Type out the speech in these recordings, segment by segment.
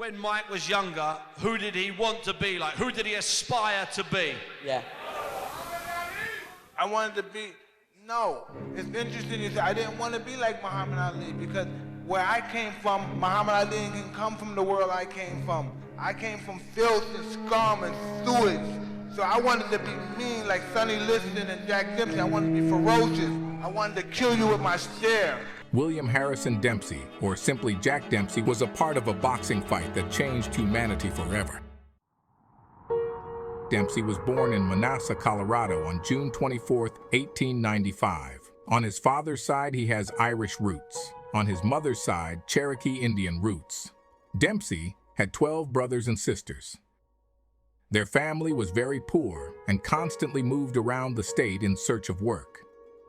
When Mike was younger, who did he want to be? Like, who did he aspire to be? Yeah. I wanted to be, no. It's interesting you say, I didn't want to be like Muhammad Ali because where I came from, Muhammad Ali didn't come from the world I came from. I came from filth and scum and sewage. So I wanted to be mean like Sonny Liston and Jack Dempsey. I wanted to be ferocious. I wanted to kill you with my stare. William Harrison Dempsey, or simply Jack Dempsey, was a part of a boxing fight that changed humanity forever. Dempsey was born in Manassa, Colorado on June 24, 1895. On his father's side, he has Irish roots. On his mother's side, Cherokee Indian roots. Dempsey had 12 brothers and sisters. Their family was very poor and constantly moved around the state in search of work.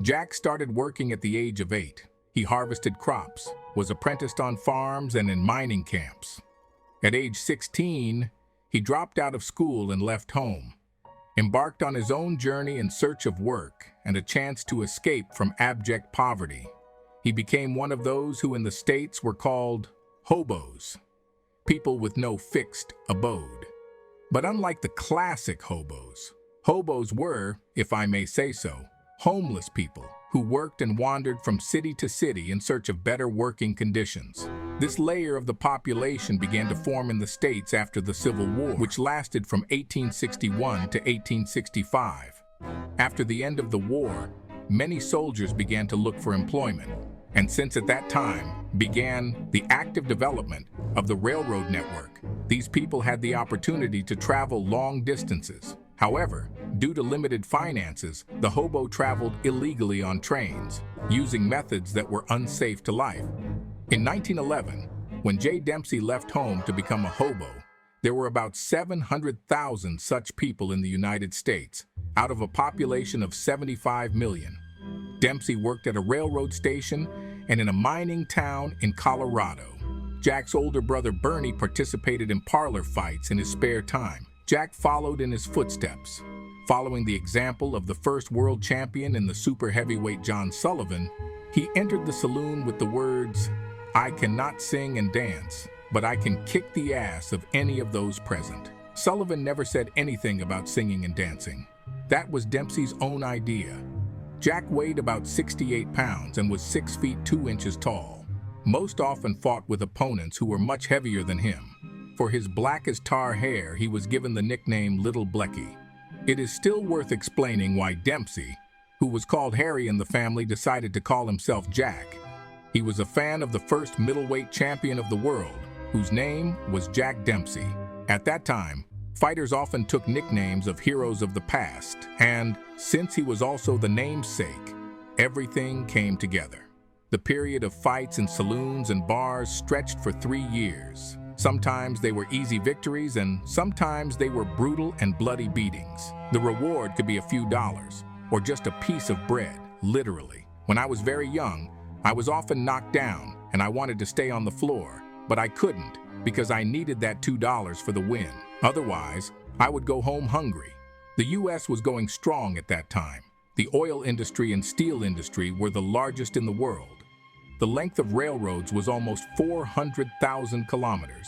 Jack started working at the age of 8. He harvested crops, was apprenticed on farms and in mining camps. At age 16, he dropped out of school and left home, embarked on his own journey in search of work and a chance to escape from abject poverty. He became one of those who in the States were called hobos, people with no fixed abode. But unlike the classic hobos, hobos were, if I may say so, homeless people who worked and wandered from city to city in search of better working conditions. This layer of the population began to form in the States after the Civil War, which lasted from 1861 to 1865. After the end of the war, many soldiers began to look for employment, and since at that time began the active development of the railroad network, these people had the opportunity to travel long distances. However, due to limited finances, the hobo traveled illegally on trains, using methods that were unsafe to life. In 1911, when J. Dempsey left home to become a hobo, there were about 700,000 such people in the United States, out of a population of 75 million. Dempsey worked at a railroad station and in a mining town in Colorado. Jack's older brother Bernie participated in parlor fights in his spare time. Jack followed in his footsteps. Following the example of the first world champion in the super heavyweight John Sullivan, he entered the saloon with the words, "I cannot sing and dance, but I can kick the ass of any of those present." Sullivan never said anything about singing and dancing. That was Dempsey's own idea. Jack weighed about 68 pounds and was 6 feet 2 inches tall. Most often fought with opponents who were much heavier than him. For his black as tar hair, he was given the nickname Little Blackie. It is still worth explaining why Dempsey, who was called Harry in the family, decided to call himself Jack. He was a fan of the first middleweight champion of the world, whose name was Jack Dempsey. At that time, fighters often took nicknames of heroes of the past, and since he was also the namesake, everything came together. The period of fights in saloons and bars stretched for 3 years. Sometimes they were easy victories, and sometimes they were brutal and bloody beatings. The reward could be a few dollars, or just a piece of bread, literally. When I was very young, I was often knocked down, and I wanted to stay on the floor, but I couldn't because I needed that $2 for the win. Otherwise, I would go home hungry. The U.S. was going strong at that time. The oil industry and steel industry were the largest in the world. The length of railroads was almost 400,000 kilometers.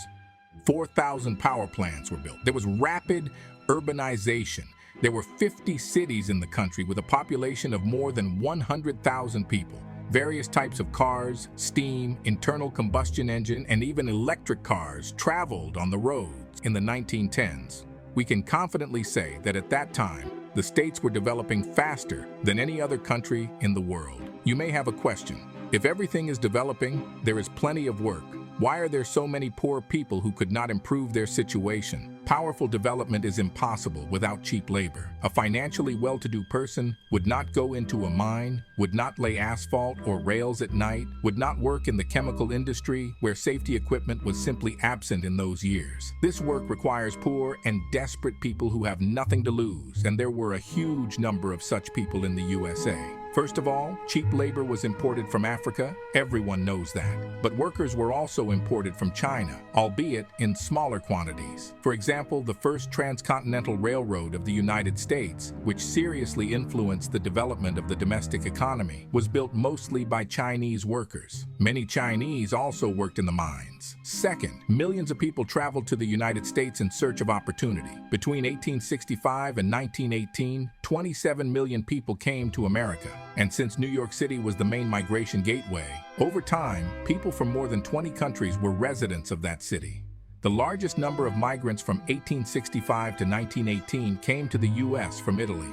4,000 power plants were built. There was rapid urbanization. There were 50 cities in the country with a population of more than 100,000 people. Various types of cars, steam, internal combustion engine, and even electric cars traveled on the roads in the 1910s. We can confidently say that at that time, the states were developing faster than any other country in the world. You may have a question. If everything is developing, there is plenty of work. Why are there so many poor people who could not improve their situation? Powerful development is impossible without cheap labor. A financially well-to-do person would not go into a mine, would not lay asphalt or rails at night, would not work in the chemical industry where safety equipment was simply absent in those years. This work requires poor and desperate people who have nothing to lose, and there were a huge number of such people in the USA. First of all, cheap labor was imported from Africa. Everyone knows that. But workers were also imported from China, albeit in smaller quantities. For example, the first transcontinental railroad of the United States, which seriously influenced the development of the domestic economy, was built mostly by Chinese workers. Many Chinese also worked in the mines. Second, millions of people traveled to the United States in search of opportunity. Between 1865 and 1918, 27 million people came to America. And since New York City was the main migration gateway, over time, people from more than 20 countries were residents of that city. The largest number of migrants from 1865 to 1918 came to the U.S. from Italy,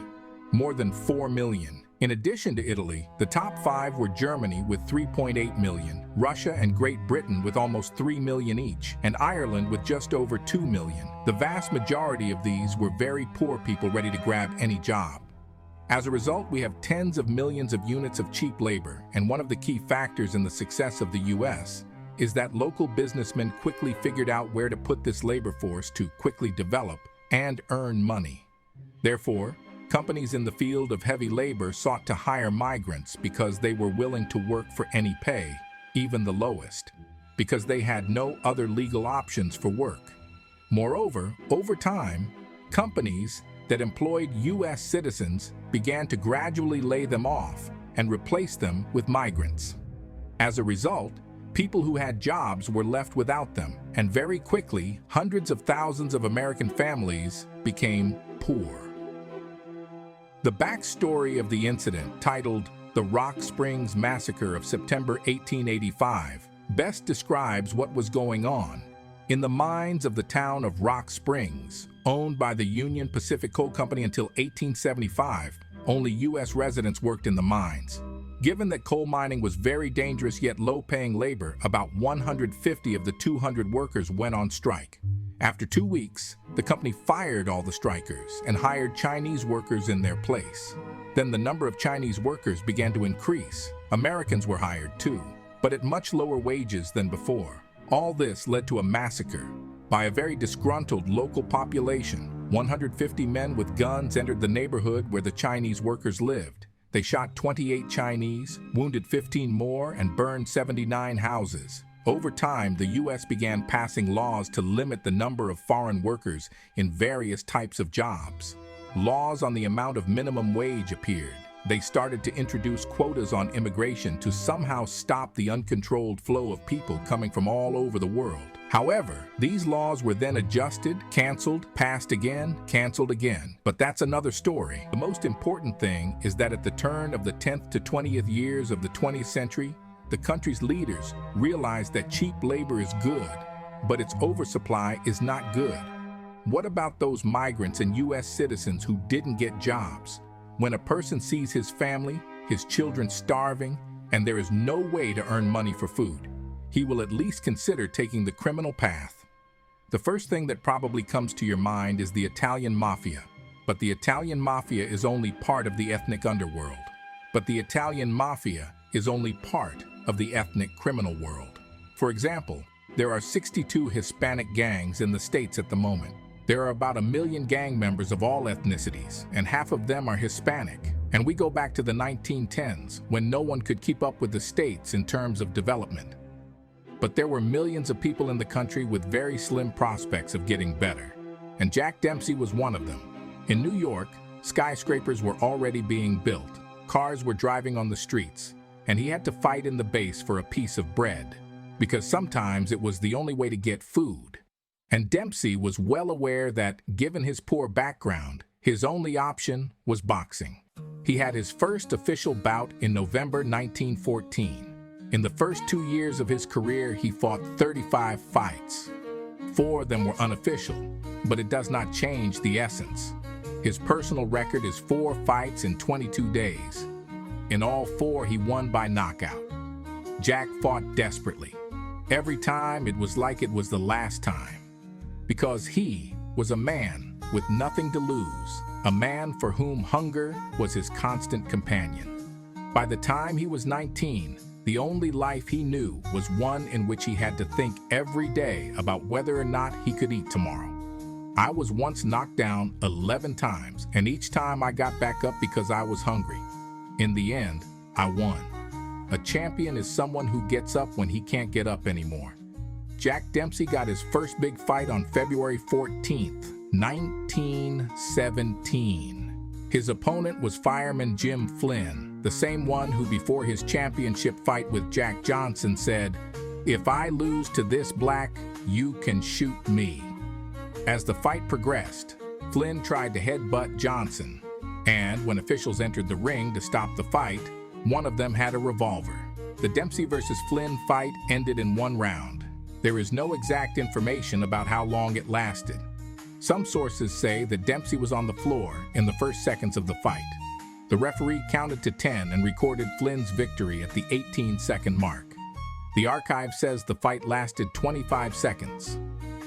more than 4 million. In addition to Italy, the top 5 were Germany with 3.8 million, Russia and Great Britain with almost 3 million each, and Ireland with just over 2 million. The vast majority of these were very poor people ready to grab any job. As a result, we have tens of millions of units of cheap labor, and one of the key factors in the success of the U.S. is that local businessmen quickly figured out where to put this labor force to quickly develop and earn money. Therefore, companies in the field of heavy labor sought to hire migrants because they were willing to work for any pay, even the lowest, because they had no other legal options for work. Moreover, over time, companies that employed U.S. citizens began to gradually lay them off and replace them with migrants. As a result, people who had jobs were left without them, and very quickly, hundreds of thousands of American families became poor. The backstory of the incident, titled The Rock Springs Massacre of September 1885, best describes what was going on in the mines of the town of Rock Springs. Owned by the Union Pacific Coal Company until 1875, only U.S. residents worked in the mines. Given that coal mining was very dangerous yet low-paying labor, about 150 of the 200 workers went on strike. After 2 weeks, the company fired all the strikers and hired Chinese workers in their place. Then the number of Chinese workers began to increase. Americans were hired too, but at much lower wages than before. All this led to a massacre by a very disgruntled local population. 150 men with guns entered the neighborhood where the Chinese workers lived. They shot 28 Chinese, wounded 15 more, and burned 79 houses. Over time, the U.S. began passing laws to limit the number of foreign workers in various types of jobs. Laws on the amount of minimum wage appeared. They started to introduce quotas on immigration to somehow stop the uncontrolled flow of people coming from all over the world. However, these laws were then adjusted, canceled, passed again, canceled again. But that's another story. The most important thing is that at the turn of the 10th to 20th years of the 20th century, the country's leaders realized that cheap labor is good, but its oversupply is not good. What about those migrants and U.S. citizens who didn't get jobs? When a person sees his family, his children starving, and there is no way to earn money for food, he will at least consider taking the criminal path. The first thing that probably comes to your mind is the Italian mafia. But the Italian mafia is only part of the ethnic underworld. But the Italian mafia is only part of the ethnic criminal world. For example, there are 62 Hispanic gangs in the States at the moment. There are about 1 million gang members of all ethnicities, and half of them are Hispanic. And we go back to the 1910s, when no one could keep up with the States in terms of development. But there were millions of people in the country with very slim prospects of getting better. And Jack Dempsey was one of them. In New York, skyscrapers were already being built. Cars were driving on the streets, and he had to fight in the base for a piece of bread, because sometimes it was the only way to get food. And Dempsey was well aware that, given his poor background, his only option was boxing. He had his first official bout in November 1914. In the first 2 years of his career, he fought 35 fights. 4 of them were unofficial, but it does not change the essence. His personal record is 4 fights in 22 days. In all 4, he won by knockout. Jack fought desperately. Every time, it was like it was the last time. Because he was a man with nothing to lose, a man for whom hunger was his constant companion. By the time he was 19, the only life he knew was one in which he had to think every day about whether or not he could eat tomorrow. I was once knocked down 11 times, and each time I got back up because I was hungry. In the end, I won. A champion is someone who gets up when he can't get up anymore. Jack Dempsey got his first big fight on February 14th, 1917. His opponent was fireman Jim Flynn, the same one who before his championship fight with Jack Johnson said, "If I lose to this black, you can shoot me." As the fight progressed, Flynn tried to headbutt Johnson, and when officials entered the ring to stop the fight, one of them had a revolver. The Dempsey versus Flynn fight ended in 1 round. There is no exact information about how long it lasted. Some sources say that Dempsey was on the floor in the first seconds of the fight. The referee counted to 10 and recorded Flynn's victory at the 18-second mark. The archive says the fight lasted 25 seconds.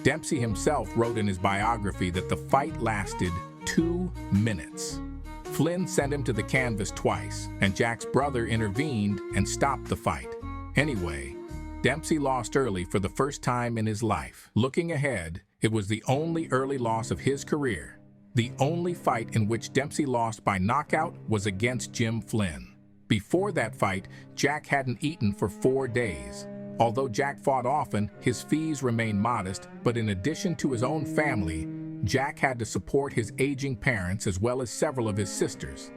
Dempsey himself wrote in his biography that the fight lasted 2 minutes. Flynn sent him to the canvas twice, and Jack's brother intervened and stopped the fight. Anyway, Dempsey lost early for the first time in his life. Looking ahead, it was the only early loss of his career. The only fight in which Dempsey lost by knockout was against Jim Flynn. Before that fight, Jack hadn't eaten for 4 days. Although Jack fought often, his fees remained modest, but in addition to his own family, Jack had to support his aging parents as well as several of his sisters.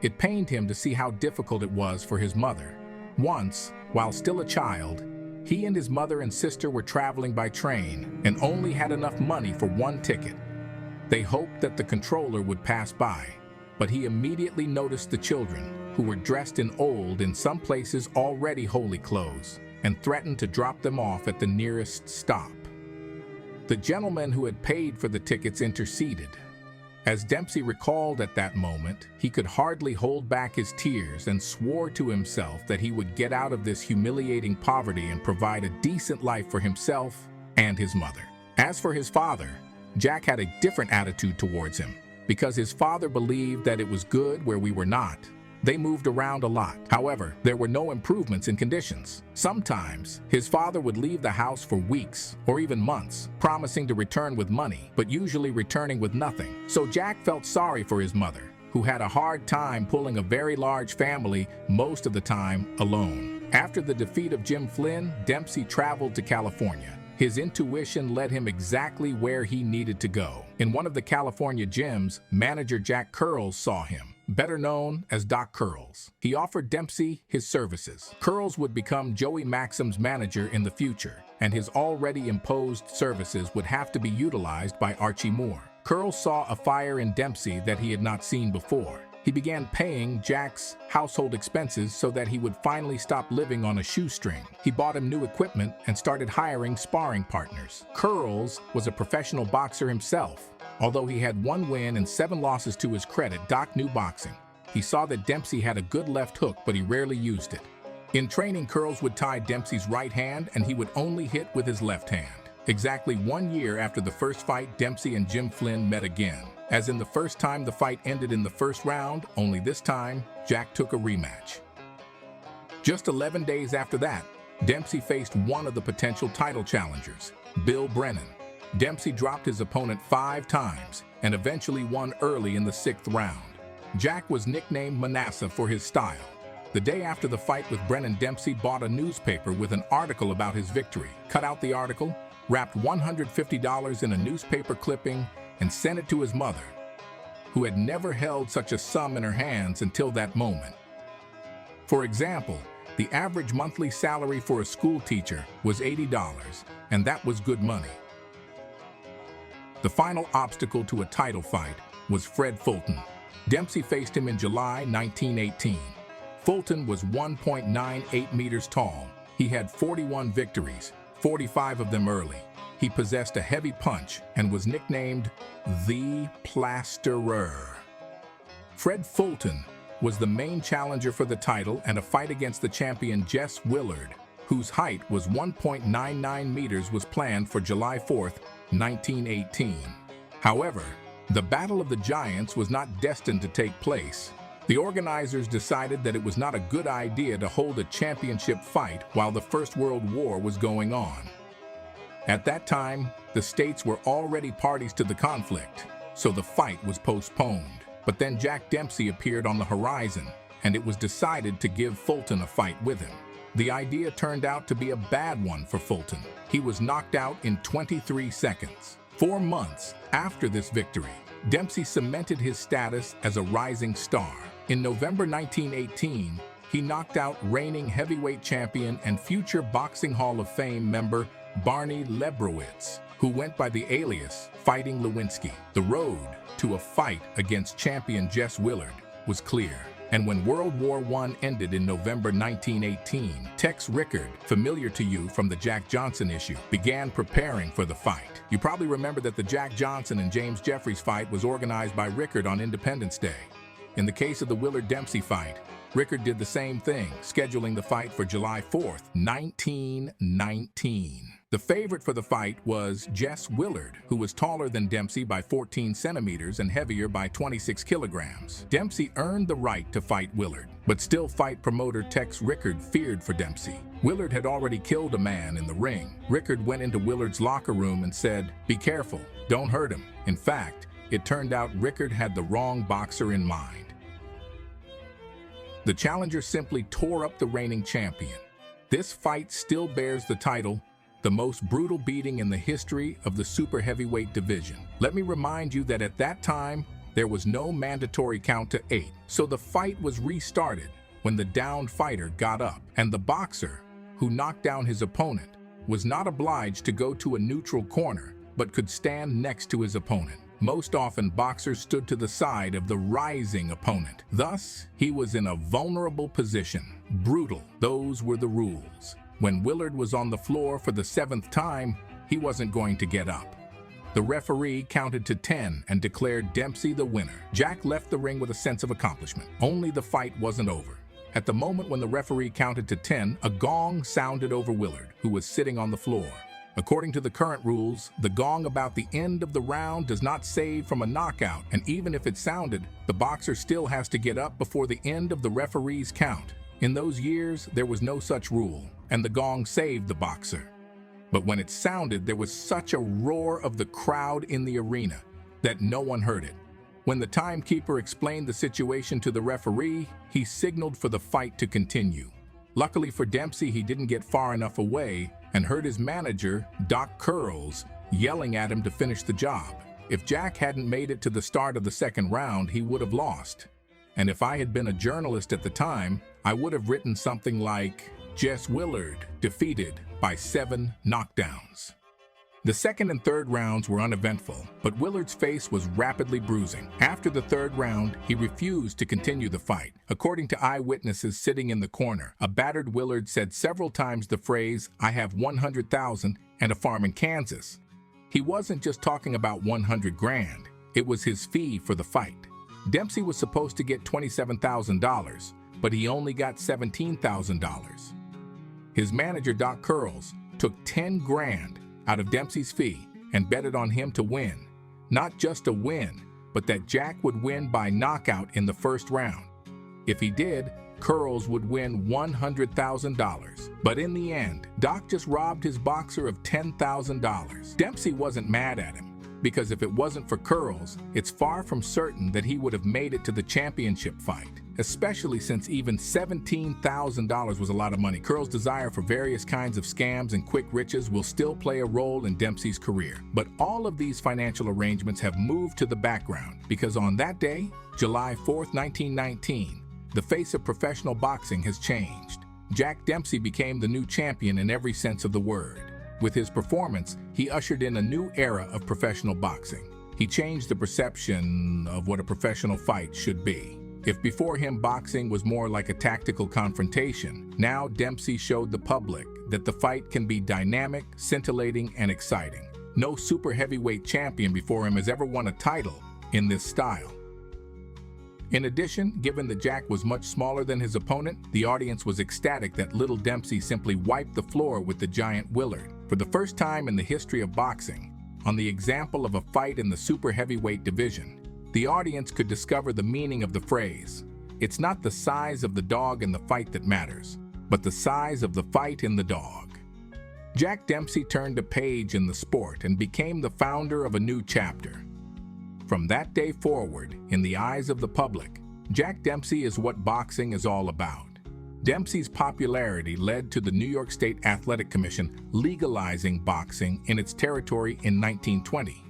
It pained him to see how difficult it was for his mother. Once, while still a child, he and his mother and sister were traveling by train and only had enough money for 1 ticket. They hoped that the controller would pass by, but he immediately noticed the children, who were dressed in old, in some places already holy clothes, and threatened to drop them off at the nearest stop. The gentleman who had paid for the tickets interceded. As Dempsey recalled at that moment, he could hardly hold back his tears and swore to himself that he would get out of this humiliating poverty and provide a decent life for himself and his mother. As for his father, Jack had a different attitude towards him. Because his father believed that it was good where we were not, they moved around a lot. However, there were no improvements in conditions. Sometimes, his father would leave the house for weeks or even months, promising to return with money, but usually returning with nothing. So Jack felt sorry for his mother, who had a hard time pulling a very large family most of the time alone. After the defeat of Jim Flynn, Dempsey traveled to California. His intuition led him exactly where he needed to go. In one of the California gyms, manager Jack Curls saw him, better known as Doc Kearns. He offered Dempsey his services. Kearns would become Joey Maxim's manager in the future, and his already imposed services would have to be utilized by Archie Moore. Kearns saw a fire in Dempsey that he had not seen before. He began paying Jack's household expenses so that he would finally stop living on a shoestring. He bought him new equipment and started hiring sparring partners. Kearns was a professional boxer himself. Although he had 1 win and 7 losses to his credit, Doc knew boxing. He saw that Dempsey had a good left hook, but he rarely used it. In training, Kearns would tie Dempsey's right hand and he would only hit with his left hand. Exactly 1 year after the first fight, Dempsey and Jim Flynn met again. As in the first time, the fight ended in the first round, only this time, Jack took a rematch. Just 11 days after that, Dempsey faced one of the potential title challengers, Bill Brennan. Dempsey dropped his opponent 5 times and eventually won early in the 6th round. Jack was nicknamed Manassa for his style. The day after the fight with Brennan, Dempsey bought a newspaper with an article about his victory, cut out the article, wrapped $150 in a newspaper clipping, and sent it to his mother, who had never held such a sum in her hands until that moment. For example, the average monthly salary for a school teacher was $80, and that was good money. The final obstacle to a title fight was Fred Fulton. Dempsey faced him in July 1918. Fulton was 1.98 meters tall. He had 41 victories, 45 of them early. He possessed a heavy punch and was nicknamed the Plasterer. Fred Fulton was the main challenger for the title, and a fight against the champion Jess Willard, whose height was 1.99 meters, was planned for July 4th, 1918. However, the Battle of the Giants was not destined to take place. The organizers decided that it was not a good idea to hold a championship fight while the First World War was going on. At that time, the states were already parties to the conflict, so the fight was postponed. But then Jack Dempsey appeared on the horizon, and it was decided to give Fulton a fight with him. The idea turned out to be a bad one for Fulton. He was knocked out in 23 seconds. 4 months after this victory, Dempsey cemented his status as a rising star. In November 1918, he knocked out reigning heavyweight champion and future Boxing Hall of Fame member Barney Lebrowitz, who went by the alias Fighting Lewinsky. The road to a fight against champion Jess Willard was clear. And when World War I ended in November 1918, Tex Rickard, familiar to you from the Jack Johnson issue, began preparing for the fight. You probably remember that the Jack Johnson and James Jeffries fight was organized by Rickard on Independence Day. In the case of the Willard-Dempsey fight, Rickard did the same thing, scheduling the fight for July 4th, 1919. The favorite for the fight was Jess Willard, who was taller than Dempsey by 14 centimeters and heavier by 26 kilograms. Dempsey earned the right to fight Willard, but still fight promoter Tex Rickard feared for Dempsey. Willard had already killed a man in the ring. Rickard went into Willard's locker room and said, "Be careful, don't hurt him." In fact, it turned out Rickard had the wrong boxer in mind. The challenger simply tore up the reigning champion. This fight still bears the title, the most brutal beating in the history of the super heavyweight division. Let me remind you that at that time, there was no mandatory count to 8, so the fight was restarted when the downed fighter got up, and the boxer, who knocked down his opponent, was not obliged to go to a neutral corner, but could stand next to his opponent. Most often, boxers stood to the side of the rising opponent. Thus, he was in a vulnerable position. Brutal, those were the rules. When Willard was on the floor for the 7th time, he wasn't going to get up. The referee counted to 10 and declared Dempsey the winner. Jack left the ring with a sense of accomplishment. Only the fight wasn't over. At the moment when the referee counted to 10, a gong sounded over Willard, who was sitting on the floor. According to the current rules, the gong about the end of the round does not save from a knockout, and even if it sounded, the boxer still has to get up before the end of the referee's count. In those years, there was no such rule, and the gong saved the boxer. But when it sounded, there was such a roar of the crowd in the arena that no one heard it. When the timekeeper explained the situation to the referee, he signaled for the fight to continue. Luckily for Dempsey, he didn't get far enough away and heard his manager, Doc Kearns, yelling at him to finish the job. If Jack hadn't made it to the start of the 2nd round, he would have lost. And if I had been a journalist at the time, I would have written something like, "Jess Willard defeated by 7 knockdowns." The 2nd and 3rd rounds were uneventful, but Willard's face was rapidly bruising. After the 3rd round, he refused to continue the fight. According to eyewitnesses sitting in the corner, a battered Willard said several times the phrase, "I have 100,000 and a farm in Kansas." He wasn't just talking about 100 grand. It was his fee for the fight. Dempsey was supposed to get $27,000, but he only got $17,000. His manager, Doc Kearns, took 10 grand out of Dempsey's fee and betted on him to win. Not just a win, but that Jack would win by knockout in the 1st round. If he did, Kearns would win $100,000. But in the end, Doc just robbed his boxer of $10,000. Dempsey wasn't mad at him, because if it wasn't for Kearns, it's far from certain that he would have made it to the championship fight, especially since even $17,000 was a lot of money. Kearns' desire for various kinds of scams and quick riches will still play a role in Dempsey's career. But all of these financial arrangements have moved to the background, because on that day, July 4th, 1919, the face of professional boxing has changed. Jack Dempsey became the new champion in every sense of the word. With his performance, he ushered in a new era of professional boxing. He changed the perception of what a professional fight should be. If before him boxing was more like a tactical confrontation, now Dempsey showed the public that the fight can be dynamic, scintillating, and exciting. No super heavyweight champion before him has ever won a title in this style. In addition, given that Jack was much smaller than his opponent, the audience was ecstatic that little Dempsey simply wiped the floor with the giant Willard. For the first time in the history of boxing, on the example of a fight in the super heavyweight division, the audience could discover the meaning of the phrase. It's not the size of the dog in the fight that matters, but the size of the fight in the dog. Jack Dempsey turned a page in the sport and became the founder of a new chapter. From that day forward, in the eyes of the public, Jack Dempsey is what boxing is all about. Dempsey's popularity led to the New York State Athletic Commission legalizing boxing in its territory in 1920.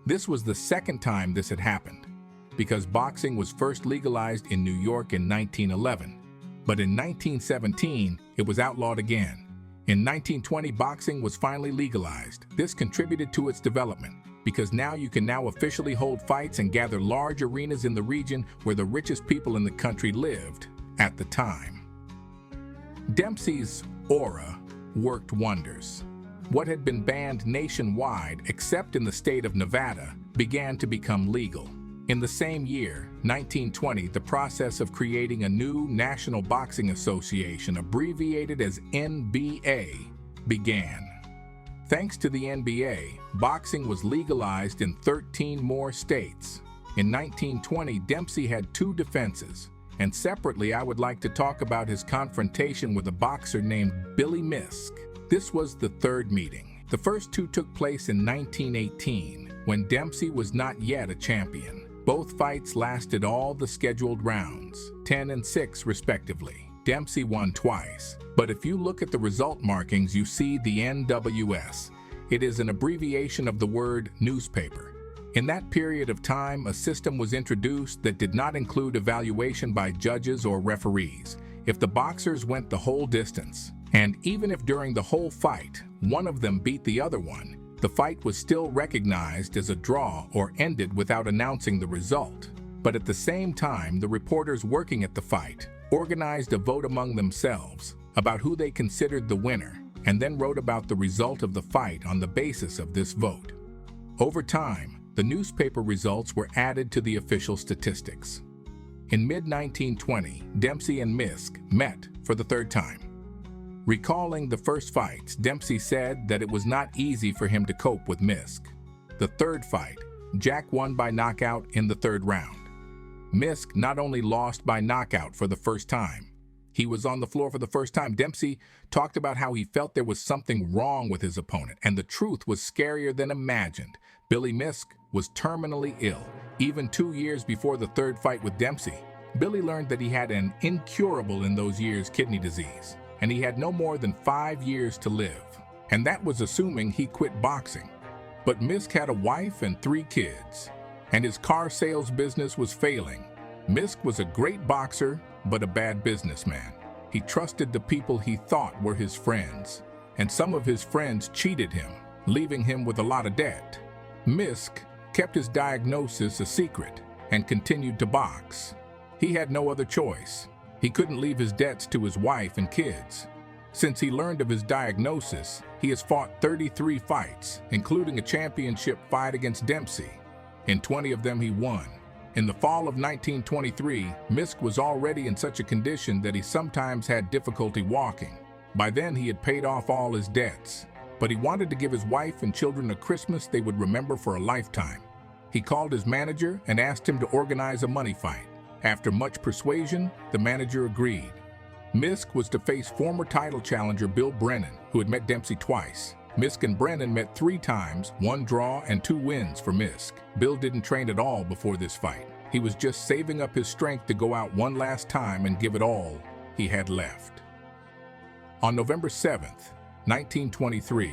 This was the second time this had happened, because boxing was first legalized in New York in 1911. But in 1917, it was outlawed again. In 1920, boxing was finally legalized. This contributed to its development, because now you can officially hold fights and gather large arenas in the region where the richest people in the country lived at the time. Dempsey's aura worked wonders. What had been banned nationwide, except in the state of Nevada, began to become legal. In the same year, 1920, the process of creating a new National Boxing Association, abbreviated as NBA, began. Thanks to the NBA, boxing was legalized in 13 more states. In 1920, Dempsey had 2 defenses, and separately I would like to talk about his confrontation with a boxer named Billy Miske. This was the 3rd meeting. The first 2 took place in 1918, when Dempsey was not yet a champion. Both fights lasted all the scheduled rounds, 10 and 6 respectively. Dempsey won twice, but if you look at the result markings, you see the NWS. It is an abbreviation of the word newspaper. In that period of time, a system was introduced that did not include evaluation by judges or referees. If the boxers went the whole distance, and even if during the whole fight, one of them beat the other one, the fight was still recognized as a draw or ended without announcing the result. But at the same time, the reporters working at the fight organized a vote among themselves about who they considered the winner, and then wrote about the result of the fight on the basis of this vote. Over time, the newspaper results were added to the official statistics. In mid-1920, Dempsey and Miske met for the 3rd time. Recalling the first fights, Dempsey said that it was not easy for him to cope with Miske. The 3rd fight, Jack won by knockout in the 3rd round. Miske not only lost by knockout for the first time, he was on the floor for the first time. Dempsey talked about how he felt there was something wrong with his opponent, and the truth was scarier than imagined. Billy Miske was terminally ill. Even 2 years before the 3rd fight with Dempsey, Billy learned that he had an incurable in those years kidney disease, and he had no more than 5 years to live. And that was assuming he quit boxing. But Miske had a wife and 3 kids, and his car sales business was failing. Miske was a great boxer, but a bad businessman. He trusted the people he thought were his friends, and some of his friends cheated him, leaving him with a lot of debt. Miske kept his diagnosis a secret and continued to box. He had no other choice. He couldn't leave his debts to his wife and kids. Since he learned of his diagnosis, he has fought 33 fights, including a championship fight against Dempsey. In 20 of them he won. In the fall of 1923, Miske was already in such a condition that he sometimes had difficulty walking. By then he had paid off all his debts, but he wanted to give his wife and children a Christmas they would remember for a lifetime. He called his manager and asked him to organize a money fight. After much persuasion, the manager agreed. Miske was to face former title challenger Bill Brennan, who had met Dempsey twice. Miske and Brennan met 3 times, 1 draw and 2 wins for Miske. Bill didn't train at all before this fight. He was just saving up his strength to go out one last time and give it all he had left. On November 7th, 1923,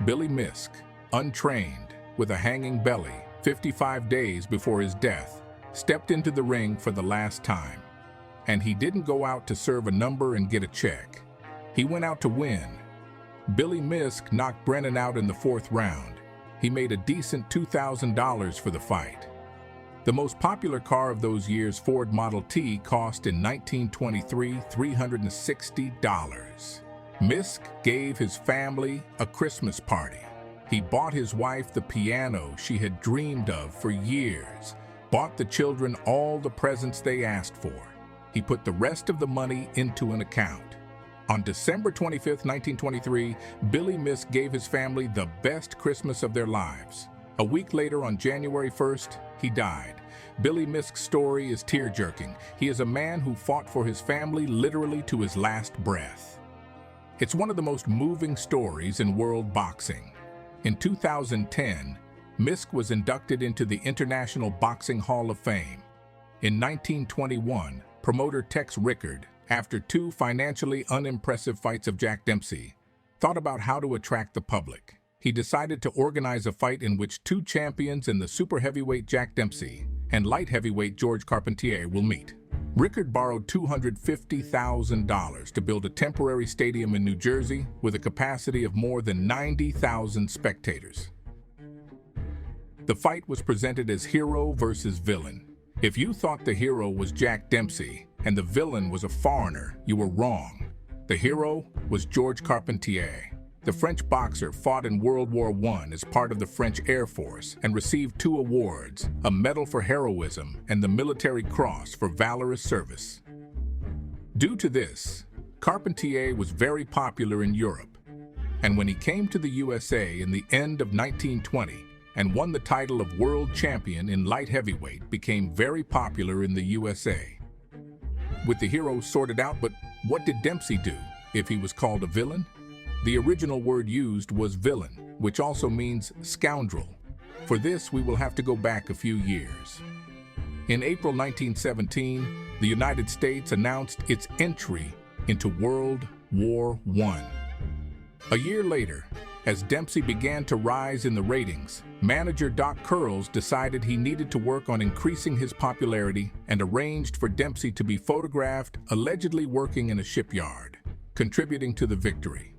Billy Miske, untrained, with a hanging belly, 55 days before his death, stepped into the ring for the last time. And he didn't go out to serve a number and get a check. He went out to win. Billy Miske knocked Brennan out in the 4th round. He made a decent $2,000 for the fight. The most popular car of those years, Ford Model T, cost in 1923 $360. Miske gave his family a Christmas party. He bought his wife the piano she had dreamed of for years, bought the children all the presents they asked for. He put the rest of the money into an account. On December 25, 1923, Billy Miske gave his family the best Christmas of their lives. A week later, on January 1st, he died. Billy Miske's story is tear-jerking. He is a man who fought for his family literally to his last breath. It's one of the most moving stories in world boxing. In 2010, Miske was inducted into the International Boxing Hall of Fame. In 1921, promoter Tex Rickard, after 2 financially unimpressive fights of Jack Dempsey, thought about how to attract the public. He decided to organize a fight in which 2 champions in the super heavyweight Jack Dempsey and light heavyweight George Carpentier will meet. Rickard borrowed $250,000 to build a temporary stadium in New Jersey with a capacity of more than 90,000 spectators. The fight was presented as hero versus villain. If you thought the hero was Jack Dempsey and the villain was a foreigner, you were wrong. The hero was George Carpentier. The French boxer fought in World War I as part of the French Air Force and received 2 awards, a Medal for Heroism and the Military Cross for valorous service. Due to this, Carpentier was very popular in Europe, and when he came to the USA in the end of 1920 and won the title of World Champion in light heavyweight, became very popular in the USA. With the hero sorted out, but what did Dempsey do if he was called a villain? The original word used was villain, which also means scoundrel. For this, we will have to go back a few years. In April 1917, the United States announced its entry into World War I. A year later, as Dempsey began to rise in the ratings, manager Doc Kearns decided he needed to work on increasing his popularity and arranged for Dempsey to be photographed allegedly working in a shipyard, contributing to the victory.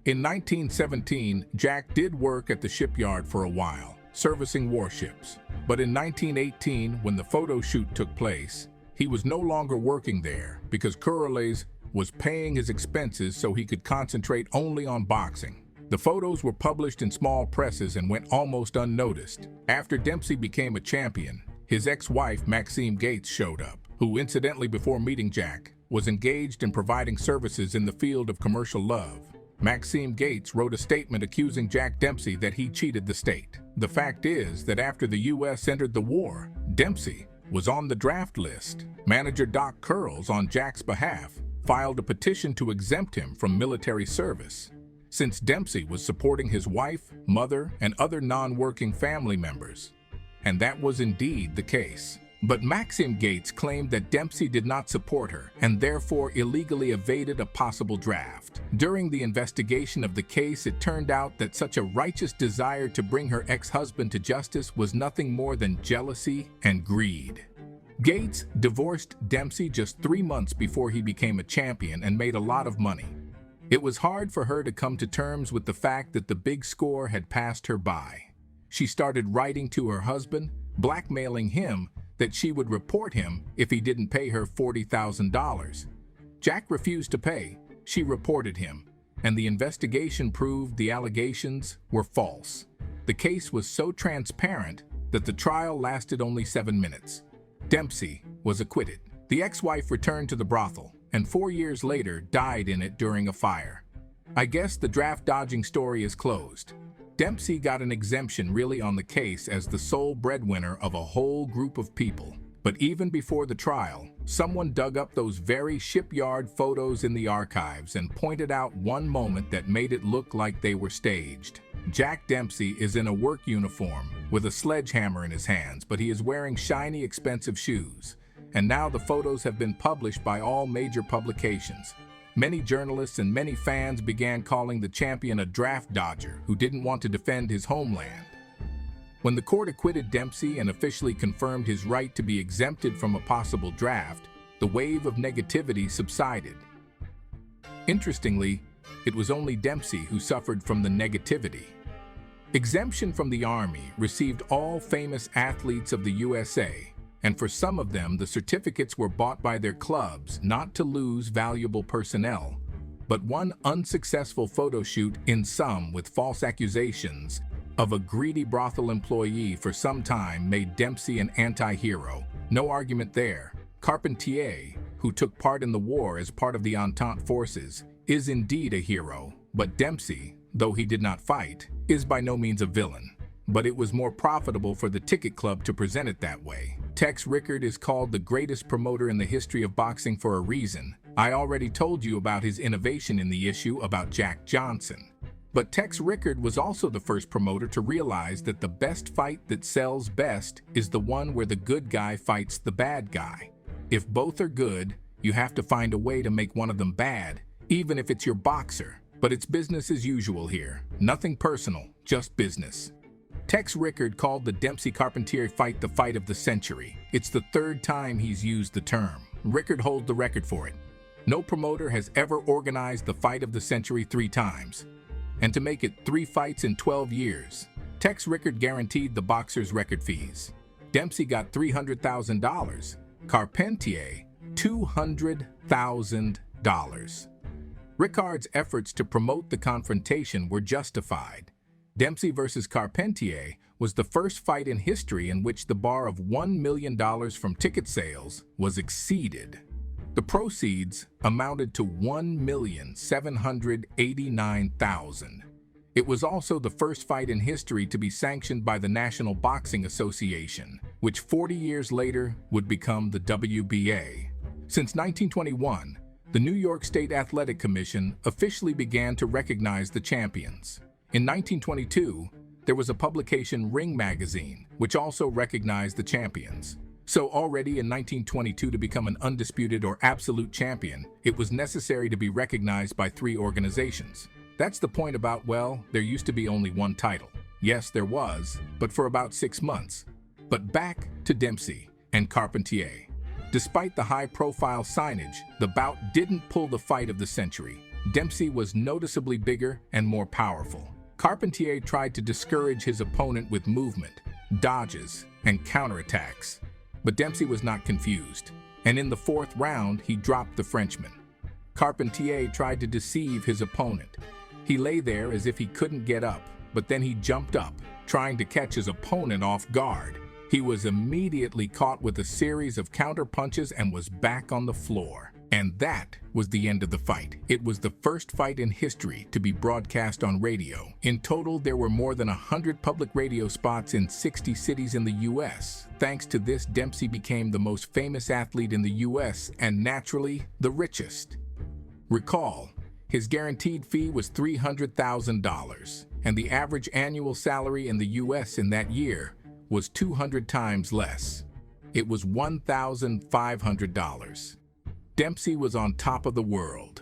In 1917, Jack did work at the shipyard for a while, servicing warships. But in 1918, when the photo shoot took place, he was no longer working there because Kearns was paying his expenses so he could concentrate only on boxing. The photos were published in small presses and went almost unnoticed. After Dempsey became a champion, his ex-wife Maxine Gates showed up, who incidentally before meeting Jack, was engaged in providing services in the field of commercial love. Maxine Gates wrote a statement accusing Jack Dempsey that he cheated the state. The fact is that after the U.S. entered the war, Dempsey was on the draft list. Manager Doc Kearns, on Jack's behalf, filed a petition to exempt him from military service, since Dempsey was supporting his wife, mother, and other non-working family members. And that was indeed the case. But Maxine Gates claimed that Dempsey did not support her and therefore illegally evaded a possible draft. During the investigation of the case, it turned out that such a righteous desire to bring her ex-husband to justice was nothing more than jealousy and greed. Gates divorced Dempsey just 3 months before he became a champion and made a lot of money. It was hard for her to come to terms with the fact that the big score had passed her by. She started writing to her husband, blackmailing him that she would report him if he didn't pay her $40,000. Jack refused to pay. She reported him, and the investigation proved the allegations were false. The case was so transparent that the trial lasted only 7 minutes. Dempsey was acquitted. The ex-wife returned to the brothel, and 4 years later died in it during a fire. I guess the draft-dodging story is closed. Dempsey got an exemption really on the case as the sole breadwinner of a whole group of people. But even before the trial, someone dug up those very shipyard photos in the archives and pointed out one moment that made it look like they were staged. Jack Dempsey is in a work uniform with a sledgehammer in his hands, but he is wearing shiny, expensive shoes. And now the photos have been published by all major publications. Many journalists and many fans began calling the champion a draft dodger who didn't want to defend his homeland. When the court acquitted Dempsey and officially confirmed his right to be exempted from a possible draft, the wave of negativity subsided. Interestingly, it was only Dempsey who suffered from the negativity. Exemption from the Army received all famous athletes of the USA, and for some of them, the certificates were bought by their clubs not to lose valuable personnel. But one unsuccessful photo shoot in some with false accusations of a greedy brothel employee for some time made Dempsey an anti-hero. No argument there. Carpentier, who took part in the war as part of the Entente forces, is indeed a hero, but Dempsey, though he did not fight, is by no means a villain. But it was more profitable for the ticket club to present it that way. Tex Rickard is called the greatest promoter in the history of boxing for a reason. I already told you about his innovation in the issue about Jack Johnson. But Tex Rickard was also the first promoter to realize that the best fight that sells best is the one where the good guy fights the bad guy. If both are good, you have to find a way to make one of them bad, even if it's your boxer. But it's business as usual here. Nothing personal, just business. Tex Rickard called the Dempsey-Carpentier fight the fight of the century. It's the third time he's used the term. Rickard holds the record for it. No promoter has ever organized the fight of the century 3 times. And to make it 3 fights in 12 years, Tex Rickard guaranteed the boxers record fees. Dempsey got $300,000, Carpentier $200,000. Rickard's efforts to promote the confrontation were justified. Dempsey versus Carpentier was the first fight in history in which the bar of $1 million from ticket sales was exceeded. The proceeds amounted to $1,789,000. It was also the first fight in history to be sanctioned by the National Boxing Association, which 40 years later would become the WBA. Since 1921, the New York State Athletic Commission officially began to recognize the champions. In 1922, there was a publication, Ring Magazine, which also recognized the champions. So already in 1922, to become an undisputed or absolute champion, it was necessary to be recognized by 3 organizations. That's the point about, well, there used to be only one title. Yes, there was, but for about 6 months. But back to Dempsey and Carpentier. Despite the high-profile signage, the bout didn't pull the fight of the century. Dempsey was noticeably bigger and more powerful. Carpentier tried to discourage his opponent with movement, dodges, and counterattacks. But Dempsey was not confused, and in the 4th round, he dropped the Frenchman. Carpentier tried to deceive his opponent. He lay there as if he couldn't get up, but then he jumped up, trying to catch his opponent off guard. He was immediately caught with a series of counter-punches and was back on the floor. And that was the end of the fight. It was the first fight in history to be broadcast on radio. In total, there were more than 100 public radio spots in 60 cities in the U.S. Thanks to this, Dempsey became the most famous athlete in the U.S. and naturally, the richest. Recall, his guaranteed fee was $300,000, and the average annual salary in the U.S. in that year was 200 times less. It was $1,500. Dempsey was on top of the world.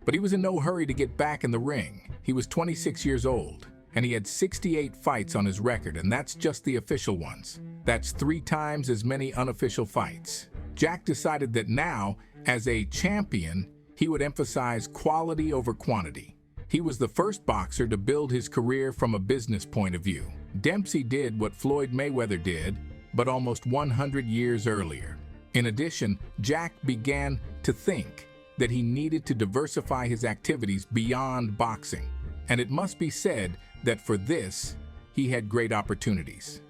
But he was in no hurry to get back in the ring. He was 26 years old, and he had 68 fights on his record, and that's just the official ones. That's 3 times as many unofficial fights. Jack decided that now, as a champion, he would emphasize quality over quantity. He was the first boxer to build his career from a business point of view. Dempsey did what Floyd Mayweather did, but almost 100 years earlier. In addition, Jack began to think that he needed to diversify his activities beyond boxing. And it must be said that for this, he had great opportunities.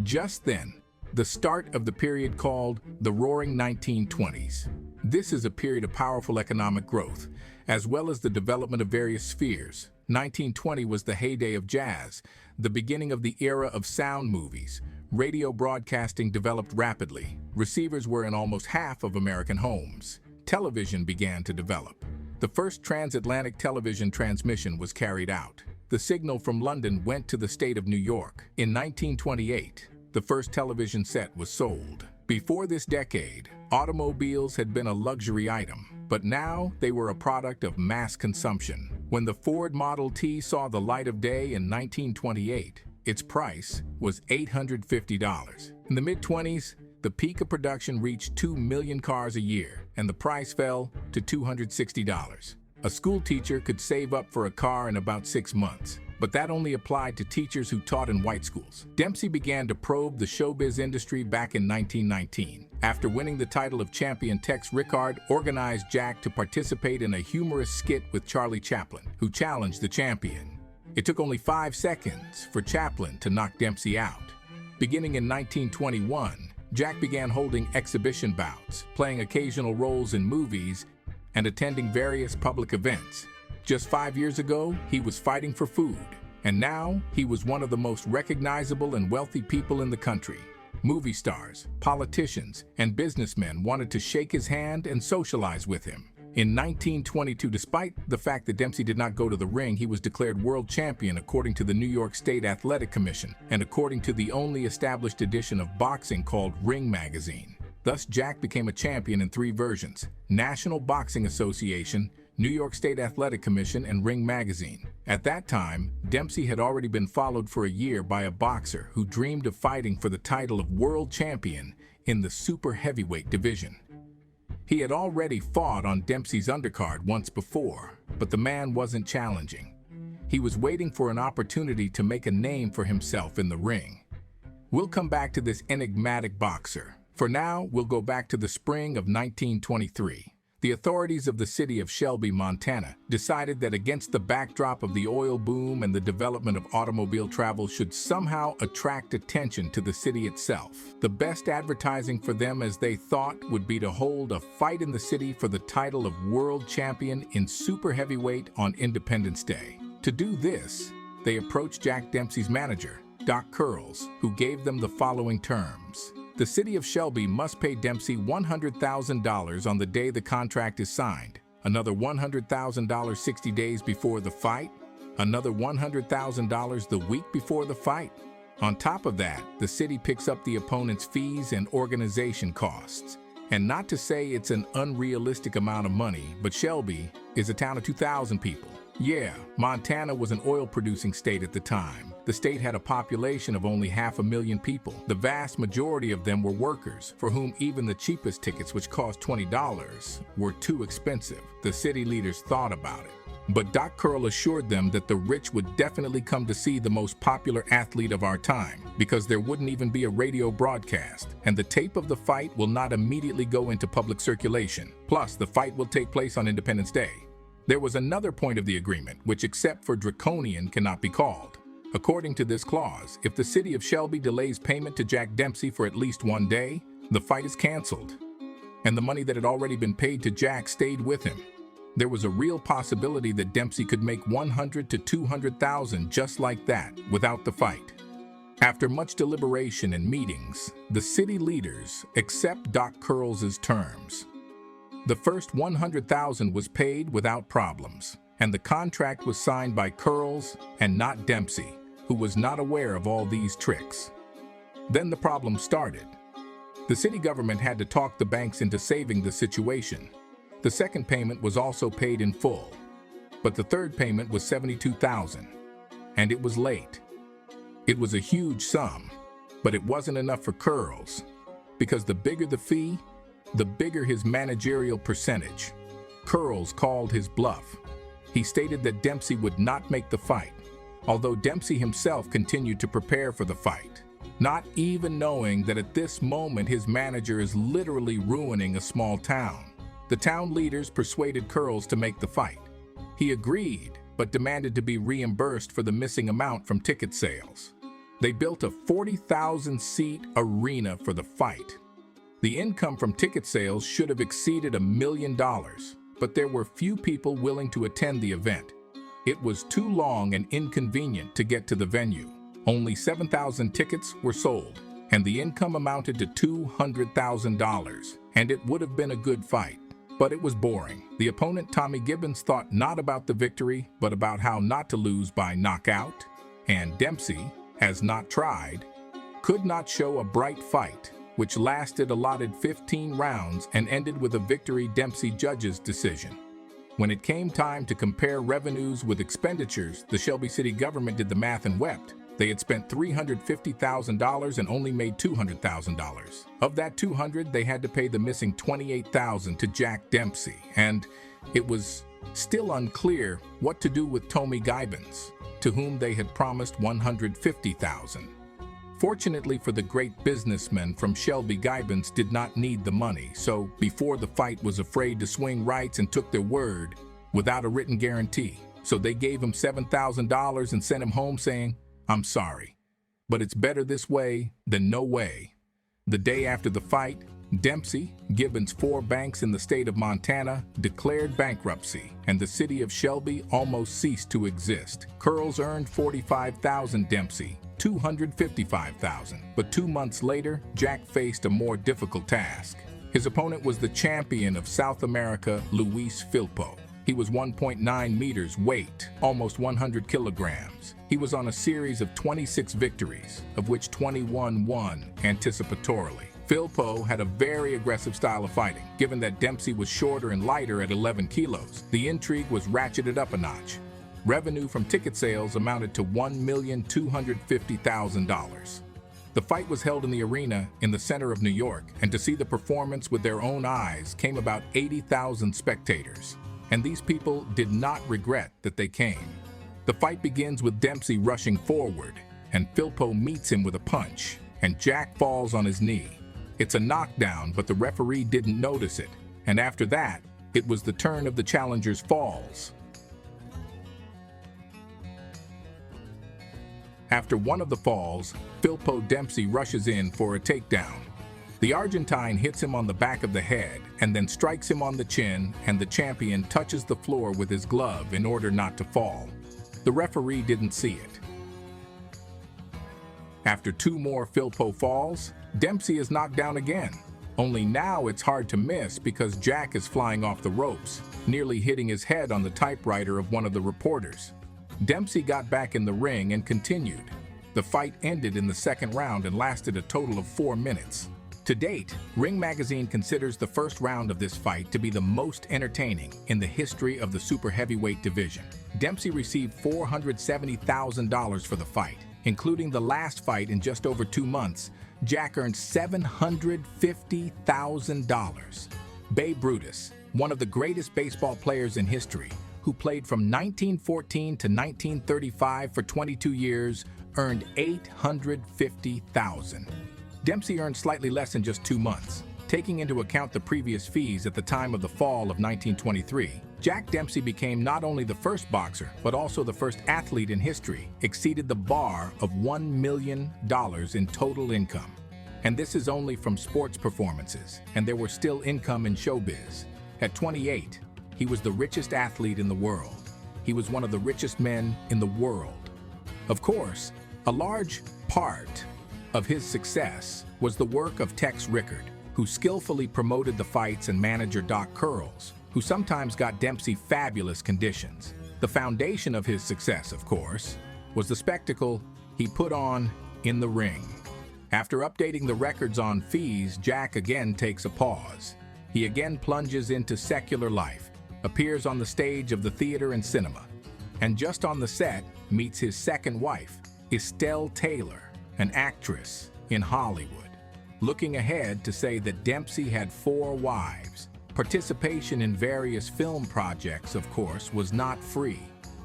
Just then, the start of the period called the Roaring 1920s. This is a period of powerful economic growth, as well as the development of various spheres. 1920 was the heyday of jazz, the beginning of the era of sound movies. Radio broadcasting developed rapidly. Receivers were in almost half of American homes. Television began to develop. The first transatlantic television transmission was carried out. The signal from London went to the state of New York. In 1928, the first television set was sold. Before this decade, automobiles had been a luxury item, but now they were a product of mass consumption. When the Ford Model T saw the light of day in 1928, its price was $850. In the mid-20s, the peak of production reached 2 million cars a year, and the price fell to $260. A school teacher could save up for a car in about 6 months, but that only applied to teachers who taught in white schools. Dempsey began to probe the showbiz industry back in 1919. After winning the title of champion, Tex Rickard organized Jack to participate in a humorous skit with Charlie Chaplin, who challenged the champion. It took only 5 seconds for Chaplin to knock Dempsey out. Beginning in 1921, Jack began holding exhibition bouts, playing occasional roles in movies, and attending various public events. Just 5 years ago, he was fighting for food, and now he was one of the most recognizable and wealthy people in the country. Movie stars, politicians, and businessmen wanted to shake his hand and socialize with him. In 1922, despite the fact that Dempsey did not go to the ring, he was declared world champion according to the New York State Athletic Commission and according to the only established edition of boxing called Ring Magazine. Thus, Jack became a champion in 3 versions: National Boxing Association, New York State Athletic Commission, and Ring Magazine. At that time, Dempsey had already been followed for a year by a boxer who dreamed of fighting for the title of world champion in the super heavyweight division. He had already fought on Dempsey's undercard once before, but the man wasn't challenging. He was waiting for an opportunity to make a name for himself in the ring. We'll come back to this enigmatic boxer. For now, we'll go back to the spring of 1923. The authorities of the city of Shelby, Montana, decided that against the backdrop of the oil boom and the development of automobile travel should somehow attract attention to the city itself. The best advertising for them, as they thought, would be to hold a fight in the city for the title of world champion in super heavyweight on Independence Day. To do this, they approached Jack Dempsey's manager, Doc Kearns, who gave them the following terms. The city of Shelby must pay Dempsey $100,000 on the day the contract is signed, another $100,000 60 days before the fight, another $100,000 the week before the fight. On top of that, the city picks up the opponent's fees and organization costs. And not to say it's an unrealistic amount of money, but Shelby is a town of 2,000 people. Yeah, Montana was an oil-producing state at the time. The state had a population of only 500,000 people. The vast majority of them were workers, for whom even the cheapest tickets, which cost $20, were too expensive. The city leaders thought about it. But Doc Kearns assured them that the rich would definitely come to see the most popular athlete of our time, because there wouldn't even be a radio broadcast, and the tape of the fight will not immediately go into public circulation. Plus, the fight will take place on Independence Day. There was another point of the agreement, which except for draconian cannot be called. According to this clause, if the city of Shelby delays payment to Jack Dempsey for at least 1 day, the fight is canceled. And the money that had already been paid to Jack stayed with him. There was a real possibility that Dempsey could make $100,000 to $200,000 just like that, without the fight. After much deliberation and meetings, the city leaders accept Doc Kearns' terms. The first $100,000 was paid without problems, and the contract was signed by Kearns and not Dempsey, who was not aware of all these tricks. Then the problem started. The city government had to talk the banks into saving the situation. The second payment was also paid in full, but the third payment was $72,000, and it was late. It was a huge sum, but it wasn't enough for Kearns, because the bigger the fee, the bigger his managerial percentage. Kearns called his bluff. He stated that Dempsey would not make the fight, although Dempsey himself continued to prepare for the fight, not even knowing that at this moment his manager is literally ruining a small town. The town leaders persuaded Kearns to make the fight. He agreed, but demanded to be reimbursed for the missing amount from ticket sales. They built a 40,000-seat arena for the fight. The income from ticket sales should have exceeded $1 million, but there were few people willing to attend the event. It was too long and inconvenient to get to the venue. Only 7,000 tickets were sold, and the income amounted to $200,000, and it would have been a good fight. But it was boring. The opponent, Tommy Gibbons, thought not about the victory, but about how not to lose by knockout, and Dempsey, as not tried, could not show a bright fight, which lasted allotted 15 rounds and ended with a victory Dempsey judges' decision. When it came time to compare revenues with expenditures, the Shelby city government did the math and wept. They had spent $350,000 and only made $200,000. Of that $200,000, they had to pay the missing $28,000 to Jack Dempsey, and it was still unclear what to do with Tommy Gibbons, to whom they had promised $150,000. Fortunately for the great businessmen from Shelby, Gibbons did not need the money, so before the fight was afraid to swing rights and took their word without a written guarantee. So they gave him $7,000 and sent him home saying, "I'm sorry, but it's better this way than no way." The day after the fight, Dempsey, Gibbons' 4 banks in the state of Montana, declared bankruptcy, and the city of Shelby almost ceased to exist. Kearns earned $45,000, Dempsey $255,000. But 2 months later, Jack faced a more difficult task. His opponent was the champion of South America, Luis Firpo. He was 1.9 meters weight, almost 100 kilograms. He was on a series of 26 victories, of which 21 won anticipatorily. Firpo had a very aggressive style of fighting. Given that Dempsey was shorter and lighter at 11 kilos, the intrigue was ratcheted up a notch. Revenue from ticket sales amounted to $1,250,000. The fight was held in the arena in the center of New York, and to see the performance with their own eyes came about 80,000 spectators. And these people did not regret that they came. The fight begins with Dempsey rushing forward, and Firpo meets him with a punch, and Jack falls on his knee. It's a knockdown, but the referee didn't notice it, and after that, it was the turn of the challenger's falls. After one of the falls, Firpo Dempsey rushes in for a takedown. The Argentine hits him on the back of the head and then strikes him on the chin, and the champion touches the floor with his glove in order not to fall. The referee didn't see it. After two more Firpo falls, Dempsey is knocked down again. Only now it's hard to miss because Jack is flying off the ropes, nearly hitting his head on the typewriter of one of the reporters. Dempsey got back in the ring and continued. The fight ended in the second round and lasted a total of 4 minutes. To date, Ring Magazine considers the first round of this fight to be the most entertaining in the history of the super heavyweight division. Dempsey received $470,000 for the fight, including the last fight in just over 2 months. Jack earned $750,000. Babe Ruth, one of the greatest baseball players in history, who played from 1914 to 1935 for 22 years, earned $850,000. Dempsey earned slightly less in just 2 months. Taking into account the previous fees at the time of the fall of 1923, Jack Dempsey became not only the first boxer, but also the first athlete in history, exceeded the bar of $1 million in total income. And this is only from sports performances, and there were still income in showbiz. At 28, he was the richest athlete in the world. He was one of the richest men in the world. Of course, a large part of his success was the work of Tex Rickard, who skillfully promoted the fights, and manager Doc Kearns, who sometimes got Dempsey fabulous conditions. The foundation of his success, of course, was the spectacle he put on in the ring. After updating the records on fees, Jack again takes a pause. He again plunges into secular life, appears on the stage of the theater and cinema, and just on the set meets his second wife, Estelle Taylor, an actress in Hollywood. Looking ahead to say that Dempsey had 4 wives. Participation in various film projects, of course, was not free.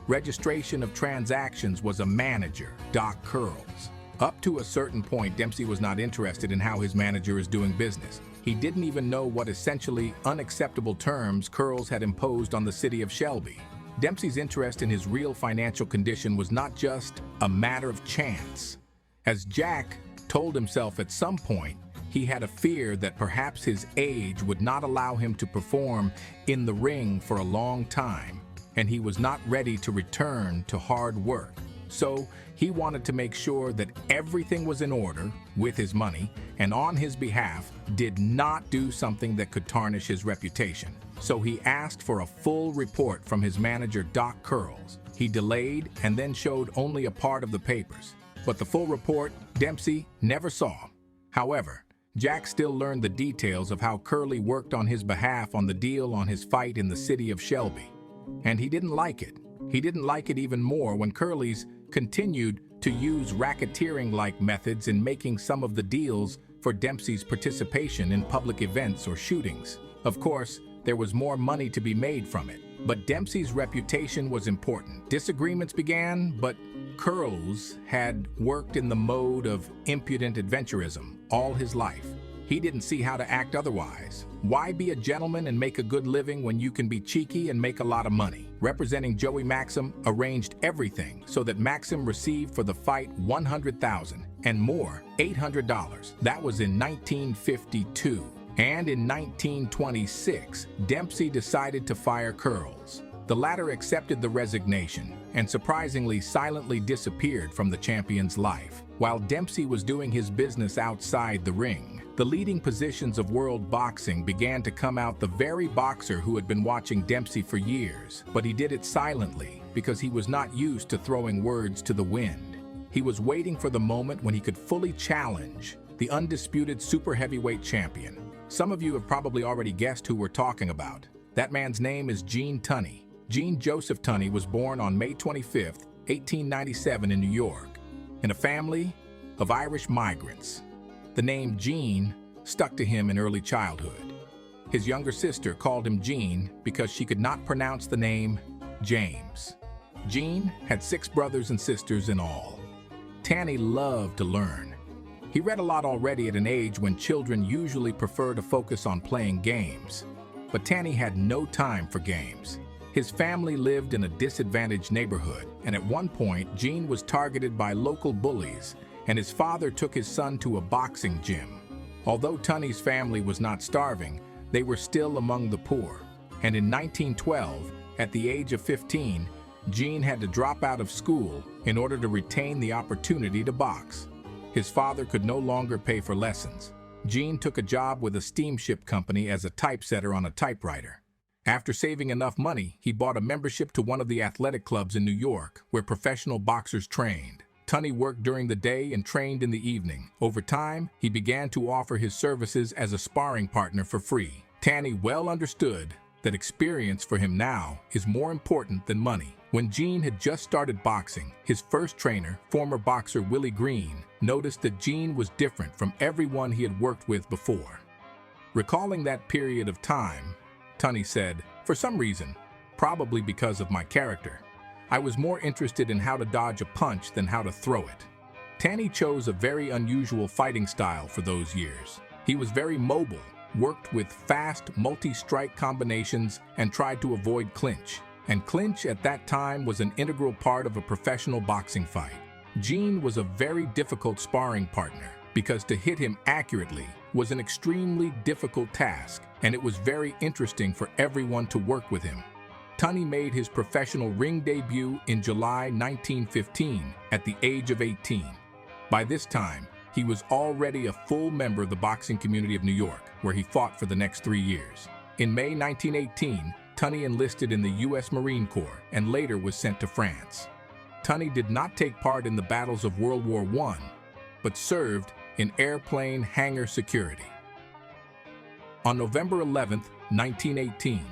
Registration of transactions was a manager, Doc Kearns. Up to a certain point, Dempsey was not interested in how his manager is doing business. He didn't even know what essentially unacceptable terms Kearns had imposed on the city of Shelby. Dempsey's interest in his real financial condition was not just a matter of chance. As Jack told himself at some point, he had a fear that perhaps his age would not allow him to perform in the ring for a long time, and he was not ready to return to hard work. So he wanted to make sure that everything was in order with his money, and on his behalf did not do something that could tarnish his reputation. So he asked for a full report from his manager Doc Kearns. He delayed and then showed only a part of the papers, but the full report Dempsey never saw. However, Jack still learned the details of how Curly worked on his behalf on the deal on his fight in the city of Shelby. And he didn't like it. He didn't like it even more when Curly's continued to use racketeering-like methods in making some of the deals for Dempsey's participation in public events or shootings. Of course, there was more money to be made from it, but Dempsey's reputation was important. Disagreements began, but Kearns had worked in the mode of impudent adventurism all his life. He didn't see how to act otherwise. Why be a gentleman and make a good living when you can be cheeky and make a lot of money? Representing Joey Maxim arranged everything so that Maxim received for the fight $100,000 and more, $800. That was in 1952. And in 1926, Dempsey decided to fire Kearns. The latter accepted the resignation and surprisingly silently disappeared from the champion's life. While Dempsey was doing his business outside the ring, The leading positions of world boxing began to come out the very boxer who had been watching Dempsey for years, but he did it silently because he was not used to throwing words to the wind. He was waiting for the moment when he could fully challenge the undisputed super heavyweight champion. Some of you have probably already guessed who we're talking about. That man's name is Gene Tunney. Gene Joseph Tunney was born on May 25, 1897 in New York, in a family of Irish migrants. The name Gene stuck to him in early childhood. His younger sister called him Gene because she could not pronounce the name James. Gene had 6 brothers and sisters in all. Tunney loved to learn. He read a lot already at an age when children usually prefer to focus on playing games. But Tunney had no time for games. His family lived in a disadvantaged neighborhood, and at one point, Gene was targeted by local bullies, and his father took his son to a boxing gym. Although Tunney's family was not starving, they were still among the poor. And in 1912, at the age of 15, Gene had to drop out of school in order to retain the opportunity to box. His father could no longer pay for lessons. Gene took a job with a steamship company as a typesetter on a typewriter. After saving enough money, he bought a membership to one of the athletic clubs in New York, where professional boxers trained. Tunney worked during the day and trained in the evening. Over time, he began to offer his services as a sparring partner for free. Tunney well understood that experience for him now is more important than money. When Gene had just started boxing, his first trainer, former boxer Willie Green, noticed that Gene was different from everyone he had worked with before. Recalling that period of time, Tunney said, "For some reason, probably because of my character, I was more interested in how to dodge a punch than how to throw it." Tunney chose a very unusual fighting style for those years. He was very mobile, worked with fast multi-strike combinations, and tried to avoid clinch. And clinch at that time was an integral part of a professional boxing fight. Gene was a very difficult sparring partner because to hit him accurately was an extremely difficult task, and it was very interesting for everyone to work with him. Tunney made his professional ring debut in July 1915 at the age of 18. By this time, he was already a full member of the boxing community of New York, where he fought for the next 3 years. In May 1918, Tunney enlisted in the U.S. Marine Corps and later was sent to France. Tunney did not take part in the battles of World War I, but served in airplane hangar security. On November 11, 1918,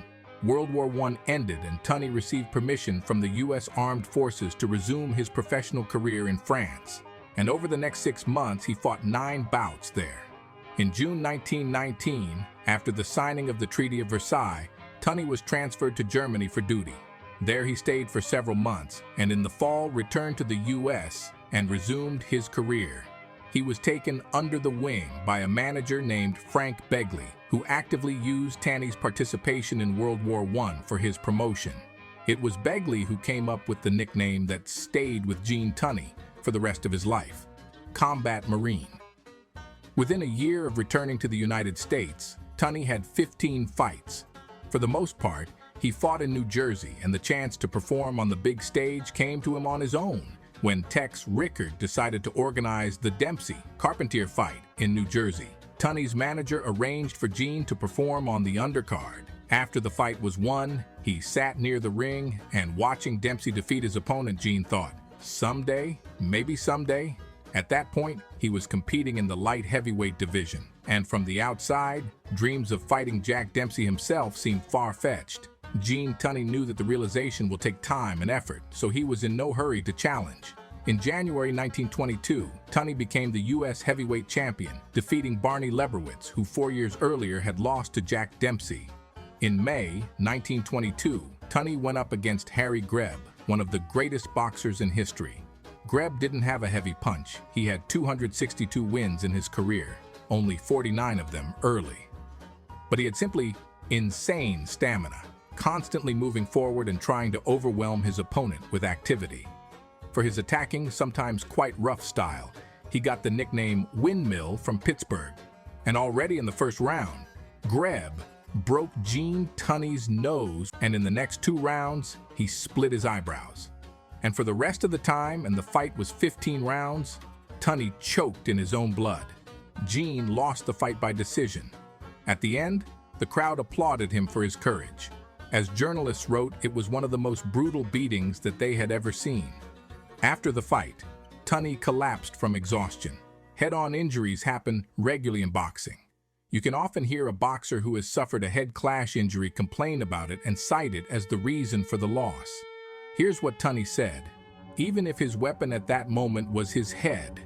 World War I ended and Tunney received permission from the U.S. Armed Forces to resume his professional career in France. And over the next 6 months, he fought 9 bouts there. In June 1919, after the signing of the Treaty of Versailles, Tunney was transferred to Germany for duty. There he stayed for several months, and in the fall returned to the U.S. and resumed his career. He was taken under the wing by a manager named Frank Begley, who actively used Tunney's participation in World War I for his promotion. It was Begley who came up with the nickname that stayed with Gene Tunney for the rest of his life, Combat Marine. Within a year of returning to the United States, Tunney had 15 fights. For the most part, he fought in New Jersey, and the chance to perform on the big stage came to him on his own when Tex Rickard decided to organize the Dempsey Carpentier fight in New Jersey. Tunney's manager arranged for Gene to perform on the undercard. After the fight was won, he sat near the ring, and watching Dempsey defeat his opponent, Gene thought, someday, maybe someday. At that point, he was competing in the light heavyweight division, and from the outside, dreams of fighting Jack Dempsey himself seemed far-fetched. Gene Tunney knew that the realization will take time and effort, so he was in no hurry to challenge. In January 1922, Tunney became the U.S. heavyweight champion, defeating Barney Leibowitz, who 4 years earlier had lost to Jack Dempsey. In May 1922, Tunney went up against Harry Greb, one of the greatest boxers in history. Greb didn't have a heavy punch. He had 262 wins in his career, only 49 of them early. But he had simply insane stamina, constantly moving forward and trying to overwhelm his opponent with activity. For his attacking, sometimes quite rough style, he got the nickname Windmill from Pittsburgh. And already in the first round, Greb broke Gene Tunney's nose, and in the next 2 rounds, he split his eyebrows. And for the rest of the time, and the fight was 15 rounds, Tunney choked in his own blood. Gene lost the fight by decision. At the end, the crowd applauded him for his courage. As journalists wrote, it was one of the most brutal beatings that they had ever seen. After the fight, Tunney collapsed from exhaustion. Head-on injuries happen regularly in boxing. You can often hear a boxer who has suffered a head clash injury complain about it and cite it as the reason for the loss. Here's what Tunney said: "Even if his weapon at that moment was his head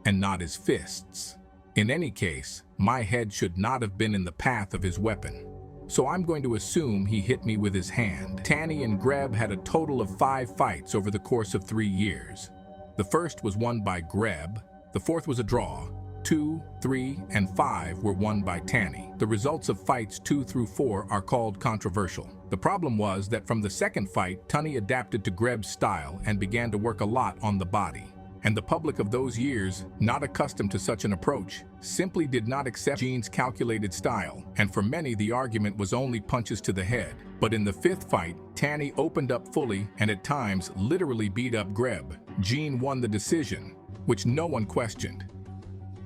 and not his fists. In any case, my head should not have been in the path of his weapon. So I'm going to assume he hit me with his hand." Tunney and Greb had a total of 5 fights over the course of 3 years. The first was won by Greb, the fourth was a draw, 2, 3, and 5 were won by Tunney. The results of fights 2 through 4 are called controversial. The problem was that from the second fight, Tunney adapted to Greb's style and began to work a lot on the body. And the public of those years, not accustomed to such an approach, simply did not accept Gene's calculated style, and for many the argument was only punches to the head. But in the 5th fight, Tunney opened up fully and at times literally beat up Greb. Gene won the decision, which no one questioned.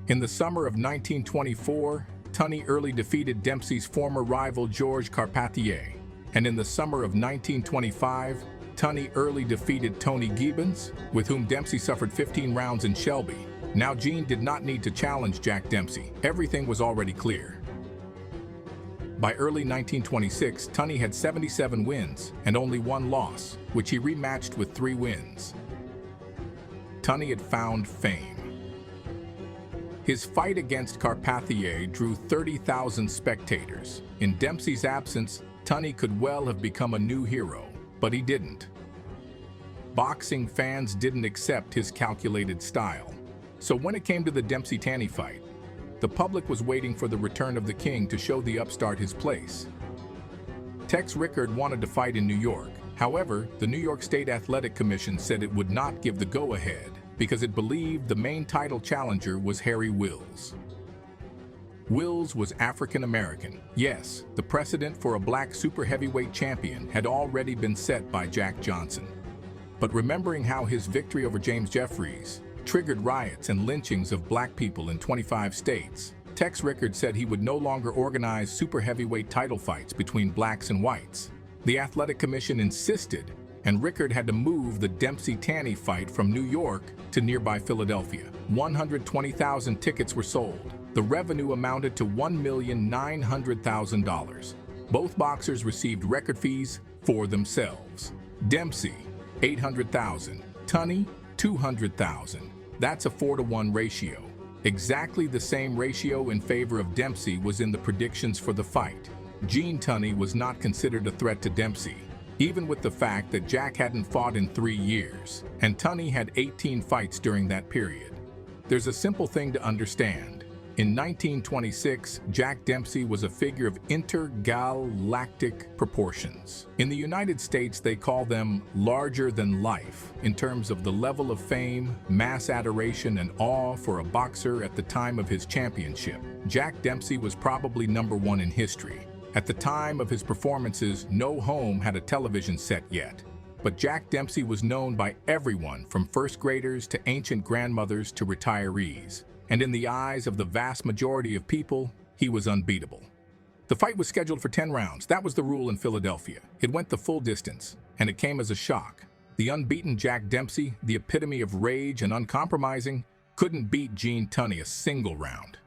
In the summer of 1924, Tunney early defeated Dempsey's former rival Georges Carpathier, and in the summer of 1925, Tunney early defeated Tommy Gibbons, with whom Dempsey suffered 15 rounds in Shelby. Now Gene did not need to challenge Jack Dempsey. Everything was already clear. By early 1926, Tunney had 77 wins and only 1 loss, which he rematched with 3 wins. Tunney had found fame. His fight against Carpathier drew 30,000 spectators. In Dempsey's absence, Tunney could well have become a new hero, but he didn't. Boxing fans didn't accept his calculated style. So when it came to the Dempsey-Tunney fight, the public was waiting for the return of the king to show the upstart his place. Tex Rickard wanted to fight in New York. However, the New York State Athletic Commission said it would not give the go-ahead because it believed the main title challenger was Harry Wills. Wills was African American. Yes, the precedent for a black super heavyweight champion had already been set by Jack Johnson. But remembering how his victory over James Jeffries triggered riots and lynchings of black people in 25 states, Tex Rickard said he would no longer organize super heavyweight title fights between blacks and whites. The Athletic Commission insisted, and Rickard had to move the Dempsey-Tunney fight from New York to nearby Philadelphia. 120,000 tickets were sold. The revenue amounted to $1,900,000. Both boxers received record fees for themselves. Dempsey, $800,000. Tunney, $200,000. That's a 4-to-1 ratio. Exactly the same ratio in favor of Dempsey was in the predictions for the fight. Gene Tunney was not considered a threat to Dempsey, even with the fact that Jack hadn't fought in 3 years, and Tunney had 18 fights during that period. There's a simple thing to understand. In 1926, Jack Dempsey was a figure of intergalactic proportions. In the United States, they call them larger than life in terms of the level of fame, mass adoration, and awe for a boxer at the time of his championship. Jack Dempsey was probably #1 in history. At the time of his performances, no home had a television set yet. But Jack Dempsey was known by everyone from first graders to ancient grandmothers to retirees. And in the eyes of the vast majority of people, he was unbeatable. The fight was scheduled for 10 rounds. That was the rule in Philadelphia. It went the full distance, and it came as a shock. The unbeaten Jack Dempsey, the epitome of rage and uncompromising, couldn't beat Gene Tunney a single round.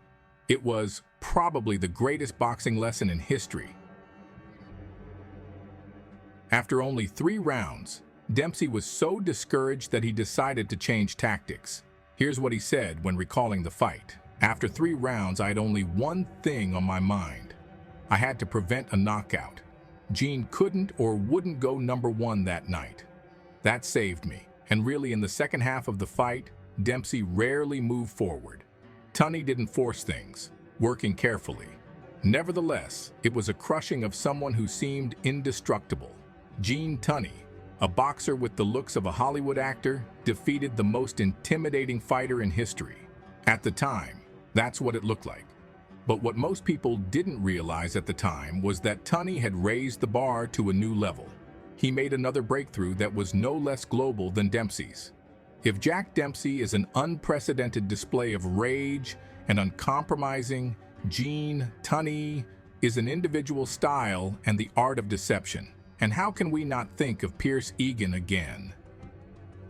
It was probably the greatest boxing lesson in history. After only 3 rounds, Dempsey was so discouraged that he decided to change tactics. Here's what he said when recalling the fight. "After 3 rounds, I had only one thing on my mind. I had to prevent a knockout. Gene couldn't or wouldn't go #1 that night. That saved me." And really, in the second half of the fight, Dempsey rarely moved forward. Tunney didn't force things, working carefully. Nevertheless, it was a crushing of someone who seemed indestructible. Gene Tunney, a boxer with the looks of a Hollywood actor, defeated the most intimidating fighter in history. At the time, that's what it looked like. But what most people didn't realize at the time was that Tunney had raised the bar to a new level. He made another breakthrough that was no less global than Dempsey's. If Jack Dempsey is an unprecedented display of rage and uncompromising, Tunney is an individual style and the art of deception. And how can we not think of Pierce Egan again?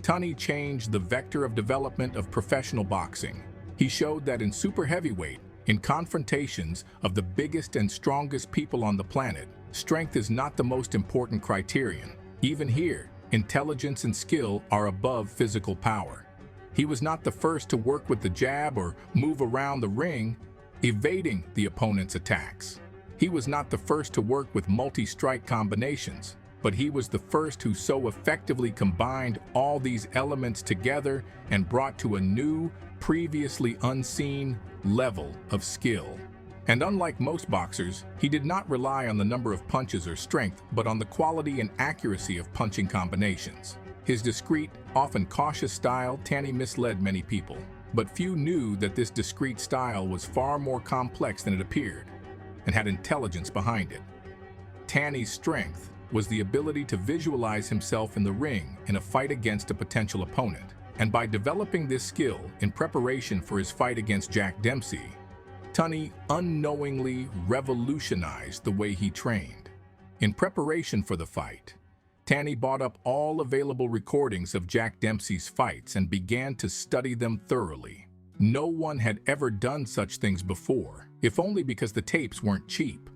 Tunney changed the vector of development of professional boxing. He showed that in super heavyweight, in confrontations of the biggest and strongest people on the planet, strength is not the most important criterion. Even here, intelligence and skill are above physical power. He was not the first to work with the jab or move around the ring, evading the opponent's attacks. He was not the first to work with multi-strike combinations, but he was the first who so effectively combined all these elements together and brought to a new, previously unseen level of skill. And unlike most boxers, he did not rely on the number of punches or strength, but on the quality and accuracy of punching combinations. His discreet, often cautious style, Tunney misled many people, but few knew that this discreet style was far more complex than it appeared and had intelligence behind it. Tunney's strength was the ability to visualize himself in the ring in a fight against a potential opponent. And by developing this skill in preparation for his fight against Jack Dempsey, Tunney unknowingly revolutionized the way he trained. In preparation for the fight, Tunney bought up all available recordings of Jack Dempsey's fights and began to study them thoroughly. No one had ever done such things before, if only because the tapes weren't cheap.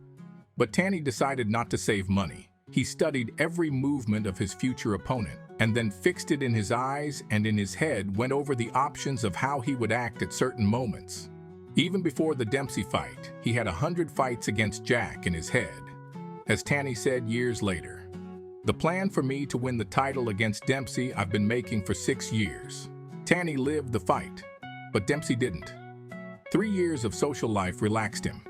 But Tunney decided not to save money. He studied every movement of his future opponent and then fixed it in his eyes and in his head, went over the options of how he would act at certain moments. Even before the Dempsey fight, he had 100 fights against Jack in his head. As Tunney said years later, "The plan for me to win the title against Dempsey I've been making for 6 years." Tunney lived the fight, but Dempsey didn't. 3 years of social life relaxed him.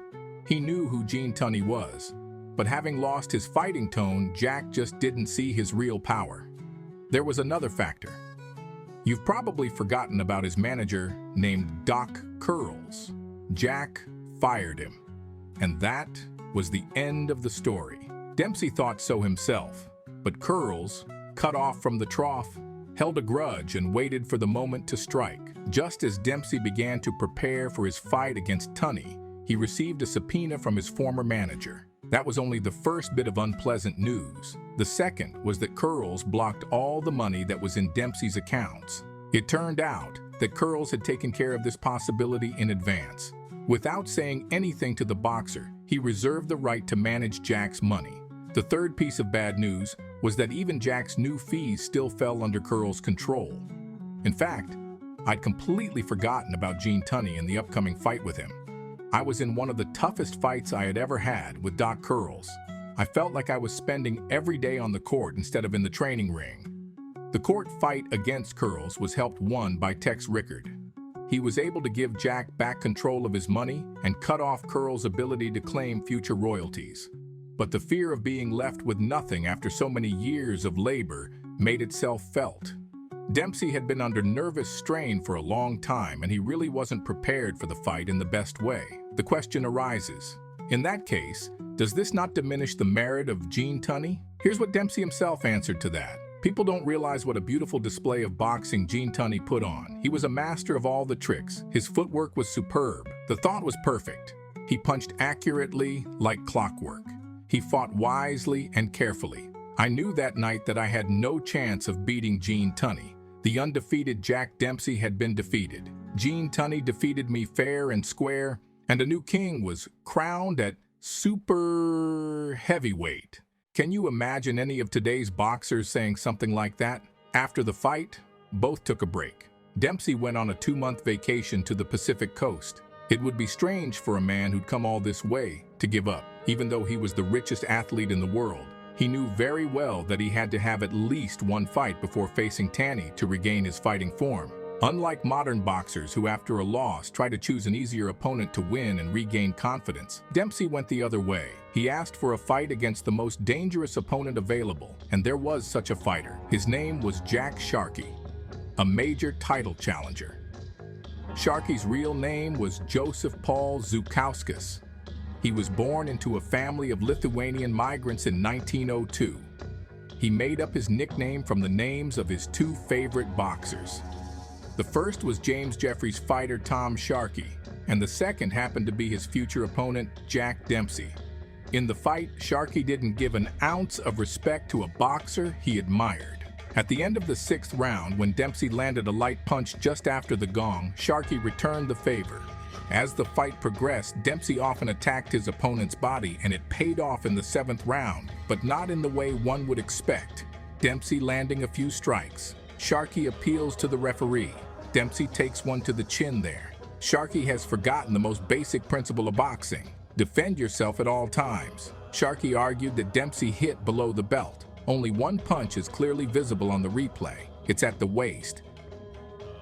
He knew who Tunney was, but having lost his fighting tone, Jack just didn't see his real power. There was another factor. You've probably forgotten about his manager named Doc Kearns. Jack fired him, and that was the end of the story. Dempsey thought so himself, but Kearns, cut off from the trough, held a grudge and waited for the moment to strike. Just as Dempsey began to prepare for his fight against Tunney, he received a subpoena from his former manager. That was only the first bit of unpleasant news. The second was that Kearns blocked all the money that was in Dempsey's accounts. It turned out that Kearns had taken care of this possibility in advance. Without saying anything to the boxer, he reserved the right to manage Jack's money. The third piece of bad news was that even Jack's new fees still fell under Kearns' control. In fact, I'd completely forgotten about Tunney and the upcoming fight with him. I was in one of the toughest fights I had ever had with Doc Kearns. I felt like I was spending every day on the court instead of in the training ring. The court fight against Kearns was helped won by Tex Rickard. He was able to give Jack back control of his money and cut off Kearns' ability to claim future royalties. But the fear of being left with nothing after so many years of labor made itself felt. Dempsey had been under nervous strain for a long time, and he really wasn't prepared for the fight in the best way. The question arises, in that case, does this not diminish the merit of Tunney? Here's what Dempsey himself answered to that. People don't realize what a beautiful display of boxing Tunney put on. He was a master of all the tricks. His footwork was superb. The thought was perfect. He punched accurately like clockwork. He fought wisely and carefully. I knew that night that I had no chance of beating Tunney. The undefeated Jack Dempsey had been defeated. Tunney defeated me fair and square, and a new king was crowned at super heavyweight. Can you imagine any of today's boxers saying something like that? After the fight, both took a break. Dempsey went on a 2-month vacation to the Pacific coast. It would be strange for a man who'd come all this way to give up, even though he was the richest athlete in the world. He knew very well that he had to have at least one fight before facing Tunney to regain his fighting form. Unlike modern boxers who after a loss try to choose an easier opponent to win and regain confidence, Dempsey went the other way. He asked for a fight against the most dangerous opponent available, and there was such a fighter. His name was Jack Sharkey, a major title challenger. Sharkey's real name was Joseph Paul Zukowskis. He was born into a family of Lithuanian migrants in 1902. He made up his nickname from the names of his 2 favorite boxers, The first was James Jeffrey's fighter Tom Sharkey, and the second happened to be his future opponent, Jack Dempsey. In the fight, Sharkey didn't give an ounce of respect to a boxer he admired. At the end of the 6th round, when Dempsey landed a light punch just after the gong, Sharkey returned the favor. As the fight progressed, Dempsey often attacked his opponent's body, and it paid off in the 7th round, but not in the way one would expect. Dempsey landing a few strikes. Sharkey appeals to the referee. Dempsey takes one to the chin there. Sharkey has forgotten the most basic principle of boxing. Defend yourself at all times. Sharkey argued that Dempsey hit below the belt. Only one punch is clearly visible on the replay. It's at the waist.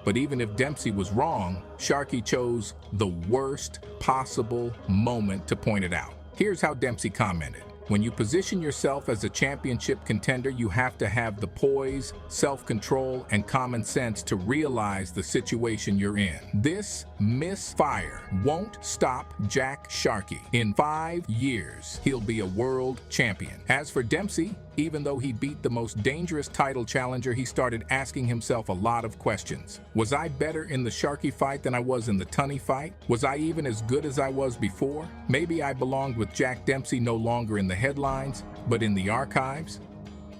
But even if Dempsey was wrong, Sharkey chose the worst possible moment to point it out. Here's how Dempsey commented. When you position yourself as a championship contender, you have to have the poise, self-control, and common sense to realize the situation you're in. This misfire won't stop Jack Sharkey. In 5 years, he'll be a world champion. As for Dempsey, even though he beat the most dangerous title challenger, he started asking himself a lot of questions. Was I better in the Sharkey fight than I was in the Tunney fight? Was I even as good as I was before? Maybe I belonged with Jack Dempsey no longer in the headlines, but in the archives?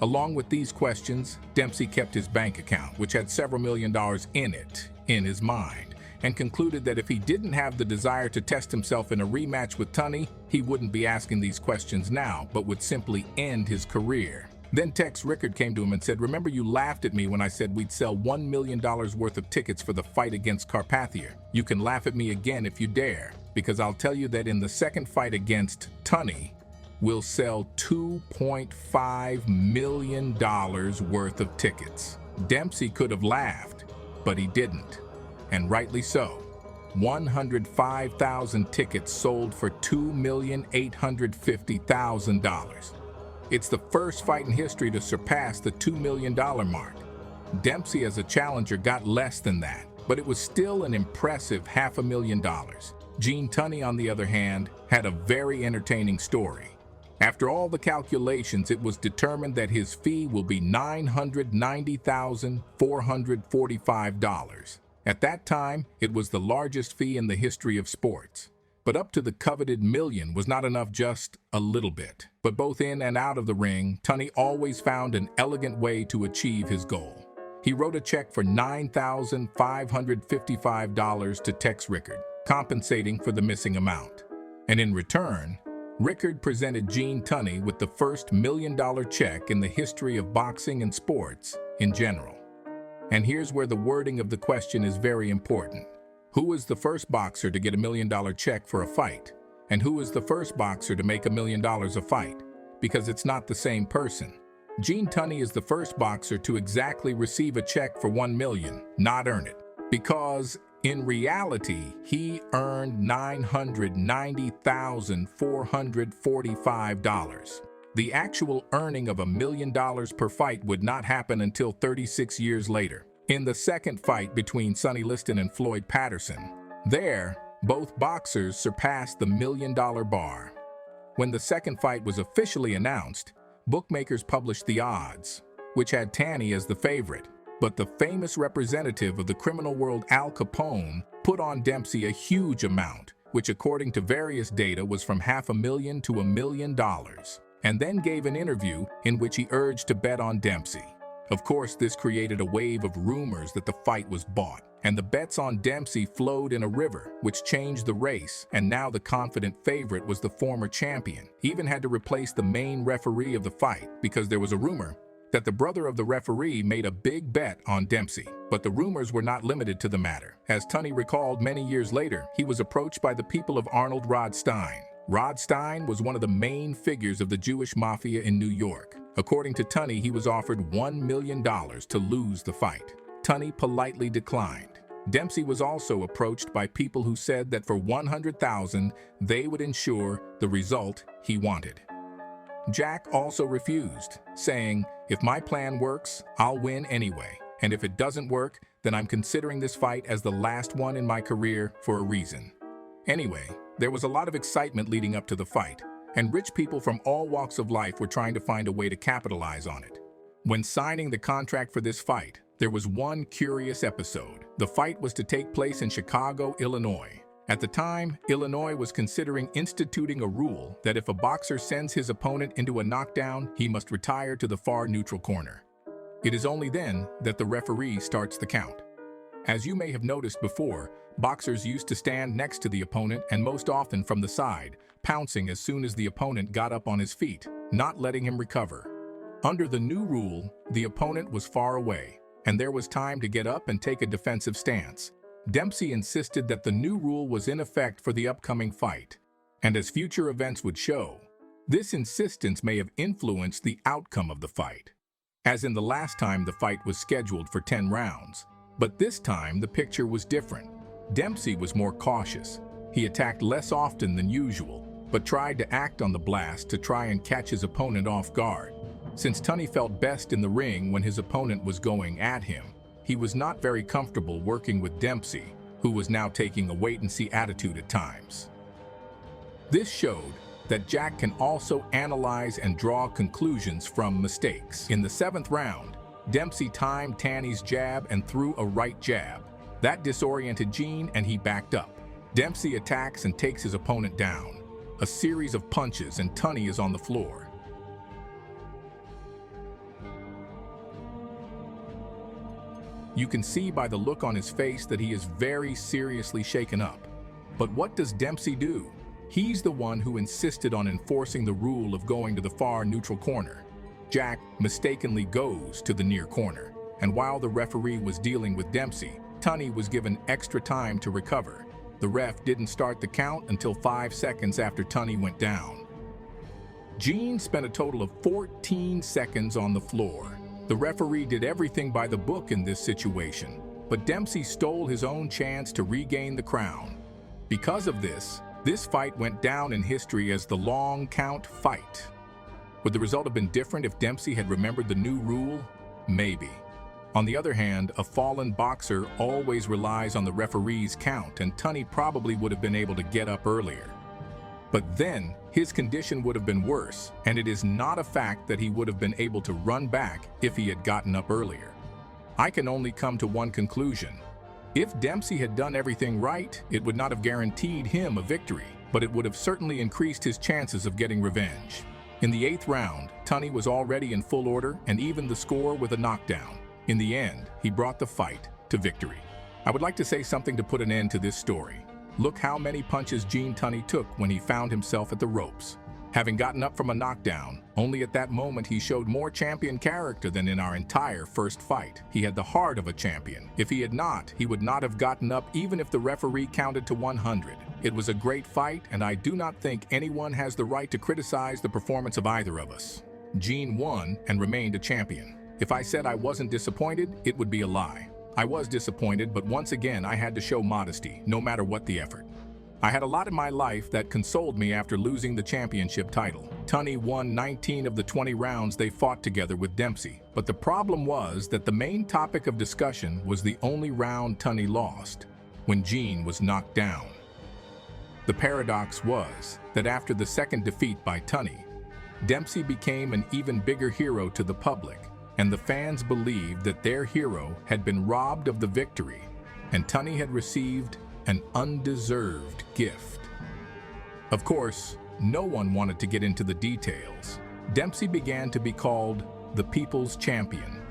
Along with these questions, Dempsey kept his bank account, which had several $1,000,000 in it, in his mind, and concluded that if he didn't have the desire to test himself in a rematch with Tunney, he wouldn't be asking these questions now, but would simply end his career. Then Tex Rickard came to him and said, "Remember you laughed at me when I said we'd sell $1 million worth of tickets for the fight against Carpathia. You can laugh at me again if you dare, because I'll tell you that in the second fight against Tunney, we'll sell $2.5 million worth of tickets." Dempsey could have laughed, but he didn't. And rightly so. 105,000 tickets sold for $2,850,000. It's the first fight in history to surpass the $2 million mark. Dempsey as a challenger got less than that, but it was still an impressive $500,000. Gene Tunney, on the other hand, had a very entertaining story. After all the calculations, it was determined that his fee will be $990,445. At that time, it was the largest fee in the history of sports. But up to the coveted million was not enough just a little bit. But both in and out of the ring, Tunney always found an elegant way to achieve his goal. He wrote a check for $9,555 to Tex Rickard, compensating for the missing amount. And in return, Rickard presented Gene Tunney with the first $1 million check in the history of boxing and sports in general. And here's where the wording of the question is very important. Who was the first boxer to get $1 million check for a fight? And who was the first boxer to make $1 million a fight? Because it's not the same person. Gene Tunney is the first boxer to exactly receive a check for $1 million, not earn it. Because in reality, he earned $990,445. The actual earning of $1 million per fight would not happen until 36 years later. In the second fight between Sonny Liston and Floyd Patterson, there, both boxers surpassed the $1 million bar. When the second fight was officially announced, bookmakers published the odds, which had Tunney as the favorite. But the famous representative of the criminal world, Al Capone, put on Dempsey a huge amount, which according to various data was from $500,000 to $1 million, and then gave an interview in which he urged to bet on Dempsey. Of course, this created a wave of rumors that the fight was bought, and the bets on Dempsey flowed in a river, which changed the race, and now the confident favorite was the former champion. He even had to replace the main referee of the fight because there was a rumor that the brother of the referee made a big bet on Dempsey. But the rumors were not limited to the matter. As Tunney recalled many years later, he was approached by the people of Arnold Rod Stein. Rod Stein was one of the main figures of the Jewish mafia in New York. According to Tunney, he was offered $1 million to lose the fight. Tunney politely declined. Dempsey was also approached by people who said that for $100,000, they would ensure the result he wanted. Jack also refused, saying, "If my plan works, I'll win anyway. And if it doesn't work, then I'm considering this fight as the last one in my career for a reason." Anyway, there was a lot of excitement leading up to the fight, and rich people from all walks of life were trying to find a way to capitalize on it. When signing the contract for this fight, There was one curious episode. The fight was to take place in Chicago, Illinois. At the time, Illinois was considering instituting a rule that if a boxer sends his opponent into a knockdown, he must retire to the far neutral corner. It is only then that the referee starts the count. As you may have noticed before, boxers used to stand next to the opponent and most often from the side, pouncing as soon as the opponent got up on his feet, not letting him recover. Under the new rule, the opponent was far away, and there was time to get up and take a defensive stance. Dempsey insisted that the new rule was in effect for the upcoming fight, and as future events would show, this insistence may have influenced the outcome of the fight. As in the last time, the fight was scheduled for 10 rounds, but this time the picture was different. Dempsey was more cautious. He attacked less often than usual, but tried to act on the blast to try and catch his opponent off guard. Since Tunney felt best in the ring when his opponent was going at him, he was not very comfortable working with Dempsey, who was now taking a wait-and-see attitude at times. This showed that Jack can also analyze and draw conclusions from mistakes. In the 7th round, Dempsey timed Tunney's jab and threw a right jab. That disoriented Gene and he backed up. Dempsey attacks and takes his opponent down. A series of punches and Tunney is on the floor. You can see by the look on his face that he is very seriously shaken up. But what does Dempsey do? He's the one who insisted on enforcing the rule of going to the far neutral corner. Jack mistakenly goes to the near corner, and while the referee was dealing with Dempsey, Tunney was given extra time to recover. The ref didn't start the count until 5 seconds after Tunney went down. Gene spent a total of 14 seconds on the floor. The referee did everything by the book in this situation, but Dempsey stole his own chance to regain the crown. Because of this fight went down in history as the long count fight. Would the result have been different if Dempsey had remembered the new rule? Maybe. On the other hand, a fallen boxer always relies on the referee's count, and Tunney probably would have been able to get up earlier. But then, his condition would have been worse, and it is not a fact that he would have been able to run back if he had gotten up earlier. I can only come to one conclusion. If Dempsey had done everything right, it would not have guaranteed him a victory, but it would have certainly increased his chances of getting revenge. In the 8th round, Tunney was already in full order and evened the score with a knockdown. In the end, he brought the fight to victory. I would like to say something to put an end to this story. Look how many punches Gene Tunney took when he found himself at the ropes. Having gotten up from a knockdown, only at that moment he showed more champion character than in our entire first fight. He had the heart of a champion. If he had not, he would not have gotten up even if the referee counted to 100. It was a great fight, and I do not think anyone has the right to criticize the performance of either of us. Gene won and remained a champion. If I said I wasn't disappointed, it would be a lie. I was disappointed, but once again I had to show modesty, no matter what the effort. I had a lot in my life that consoled me after losing the championship title. Tunney won 19 of the 20 rounds they fought together with Dempsey, but the problem was that the main topic of discussion was the only round Tunney lost, when Gene was knocked down. The paradox was that after the second defeat by Tunney, Dempsey became an even bigger hero to the public, and the fans believed that their hero had been robbed of the victory, and Tunney had received an undeserved gift. Of course, no one wanted to get into the details. Dempsey began to be called the People's Champion.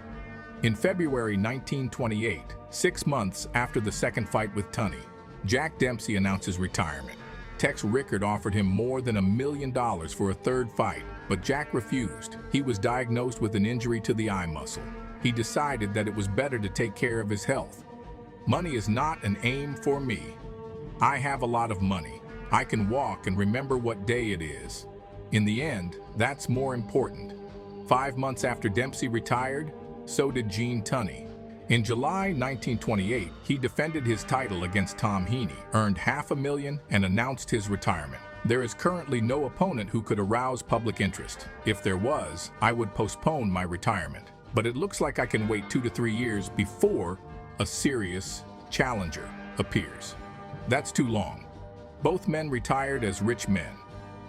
In February 1928, 6 months after the second fight with Tunney, Jack Dempsey announced his retirement. Tex Rickard offered him more than $1 million for a third fight, but Jack refused. He was diagnosed with an injury to the eye muscle. He decided that it was better to take care of his health. Money is not an aim for me. I have a lot of money. I can walk and remember what day it is. In the end, that's more important. 5 months after Dempsey retired, so did Gene Tunney. In July 1928, he defended his title against Tom Heaney, earned $500,000, and announced his retirement. There is currently no opponent who could arouse public interest. If there was, I would postpone my retirement. But it looks like I can wait 2 to 3 years before a serious challenger appears. That's too long. Both men retired as rich men.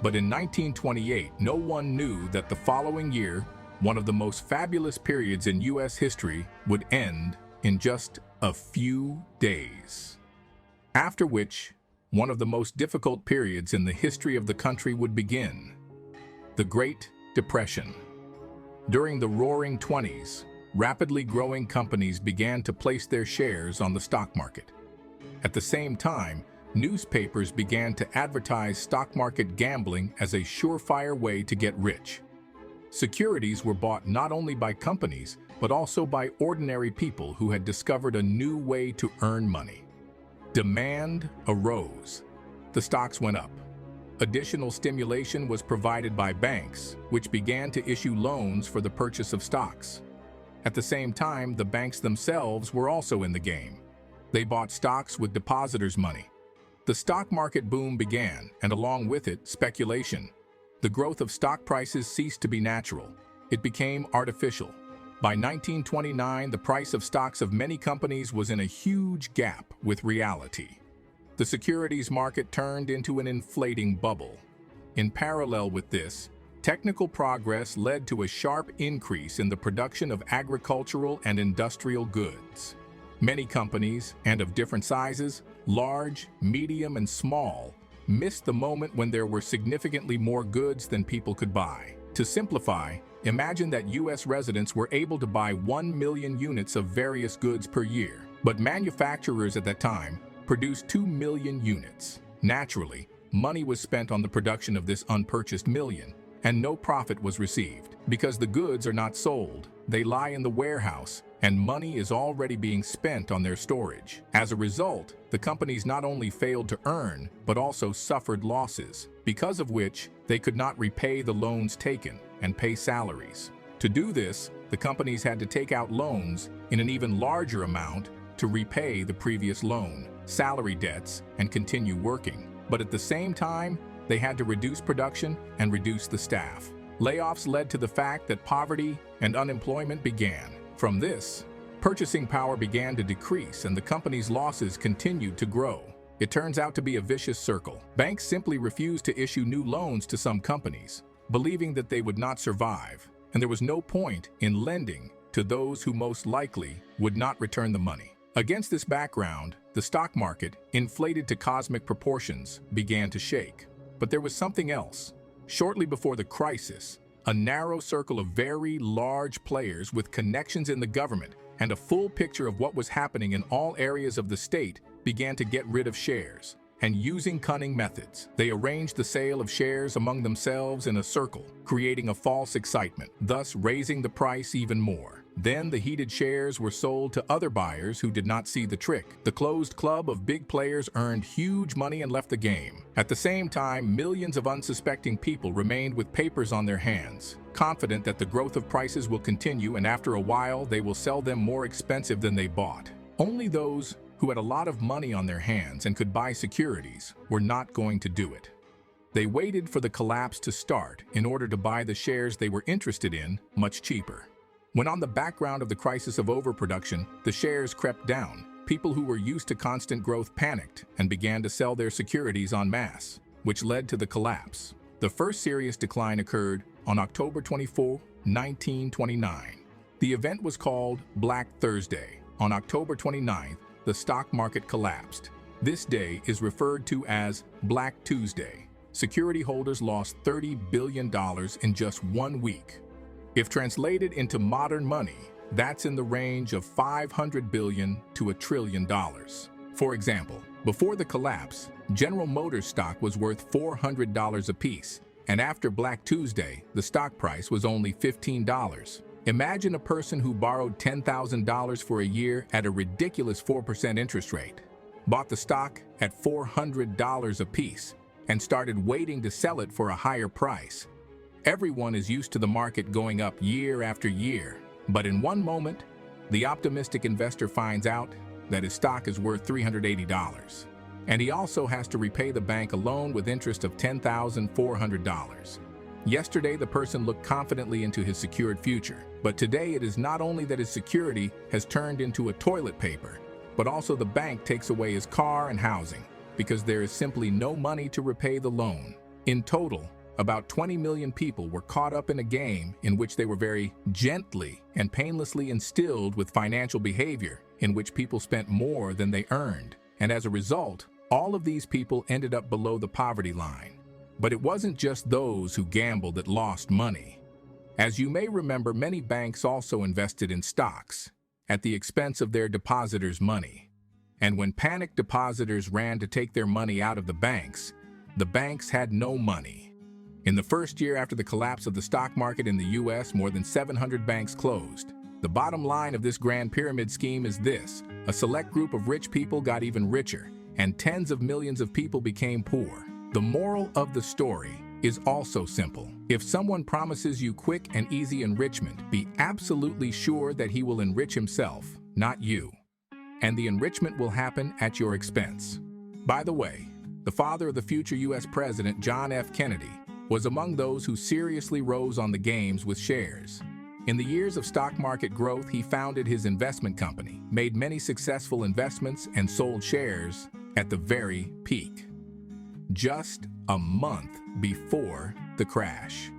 But in 1928, no one knew that the following year, one of the most fabulous periods in U.S. history would end in just a few days. After which, one of the most difficult periods in the history of the country would begin: the Great Depression. During the Roaring '20s, rapidly growing companies began to place their shares on the stock market. At the same time, newspapers began to advertise stock market gambling as a surefire way to get rich. Securities were bought not only by companies, but also by ordinary people who had discovered a new way to earn money. Demand arose. The stocks went up. Additional stimulation was provided by banks, which began to issue loans for the purchase of stocks. At the same time, the banks themselves were also in the game. They bought stocks with depositors' money. The stock market boom began, and along with it, speculation. The growth of stock prices ceased to be natural. It became artificial. By 1929, the price of stocks of many companies was in a huge gap with reality. The securities market turned into an inflating bubble. In parallel with this, technical progress led to a sharp increase in the production of agricultural and industrial goods. Many companies, and of different sizes, large, medium, and small, missed the moment when there were significantly more goods than people could buy. To simplify, imagine that U.S. residents were able to buy 1 million units of various goods per year, but manufacturers at that time produced 2 million units. Naturally, money was spent on the production of this unpurchased million, and no profit was received. Because the goods are not sold, they lie in the warehouse, and money is already being spent on their storage. As a result, the companies not only failed to earn, but also suffered losses, because of which they could not repay the loans taken and pay salaries. To do this, the companies had to take out loans in an even larger amount to repay the previous loan, salary debts, and continue working. But at the same time, they had to reduce production and reduce the staff. Layoffs led to the fact that poverty and unemployment began. From this, purchasing power began to decrease and the company's losses continued to grow. It turns out to be a vicious circle. Banks simply refused to issue new loans to some companies, believing that they would not survive, and there was no point in lending to those who most likely would not return the money. Against this background, the stock market, inflated to cosmic proportions, began to shake. But there was something else. Shortly before the crisis, a narrow circle of very large players with connections in the government and a full picture of what was happening in all areas of the state began to get rid of shares. And using cunning methods, they arranged the sale of shares among themselves in a circle, creating a false excitement, thus raising the price even more. Then the heated shares were sold to other buyers who did not see the trick. The closed club of big players earned huge money and left the game. At the same time, millions of unsuspecting people remained with papers on their hands, confident that the growth of prices will continue and after a while they will sell them more expensive than they bought. Only those who had a lot of money on their hands and could buy securities were not going to do it. They waited for the collapse to start in order to buy the shares they were interested in much cheaper. When on the background of the crisis of overproduction, the shares crept down, people who were used to constant growth panicked and began to sell their securities en masse, which led to the collapse. The first serious decline occurred on October 24, 1929. The event was called Black Thursday. On October 29th, the stock market collapsed. This day is referred to as Black Tuesday. Security holders lost $30 billion in just 1 week. If translated into modern money, that's in the range of $500 billion to $1 trillion. For example, before the collapse, General Motors stock was worth $400 apiece, and after Black Tuesday, the stock price was only $15. Imagine a person who borrowed $10,000 for a year at a ridiculous 4% interest rate, bought the stock at $400 apiece, and started waiting to sell it for a higher price. Everyone is used to the market going up year after year, but in one moment, the optimistic investor finds out that his stock is worth $380, and he also has to repay the bank a loan with interest of $10,400. Yesterday, the person looked confidently into his secured future, but today it is not only that his security has turned into a toilet paper, but also the bank takes away his car and housing, because there is simply no money to repay the loan. In total, About 20 million people were caught up in a game in which they were very gently and painlessly instilled with financial behavior in which people spent more than they earned. And as a result, all of these people ended up below the poverty line. But it wasn't just those who gambled that lost money. As you may remember, many banks also invested in stocks at the expense of their depositors' money. And when panicked depositors ran to take their money out of the banks had no money. In the first year after the collapse of the stock market in the U.S., more than 700 banks closed. The bottom line of this grand pyramid scheme is this: a select group of rich people got even richer, and tens of millions of people became poor. The moral of the story is also simple. If someone promises you quick and easy enrichment, be absolutely sure that he will enrich himself, not you. And the enrichment will happen at your expense. By the way, the father of the future U.S. President, John F. Kennedy, was among those who seriously rose on the games with shares. In the years of stock market growth, he founded his investment company, made many successful investments, and sold shares at the very peak. Just a month before the crash.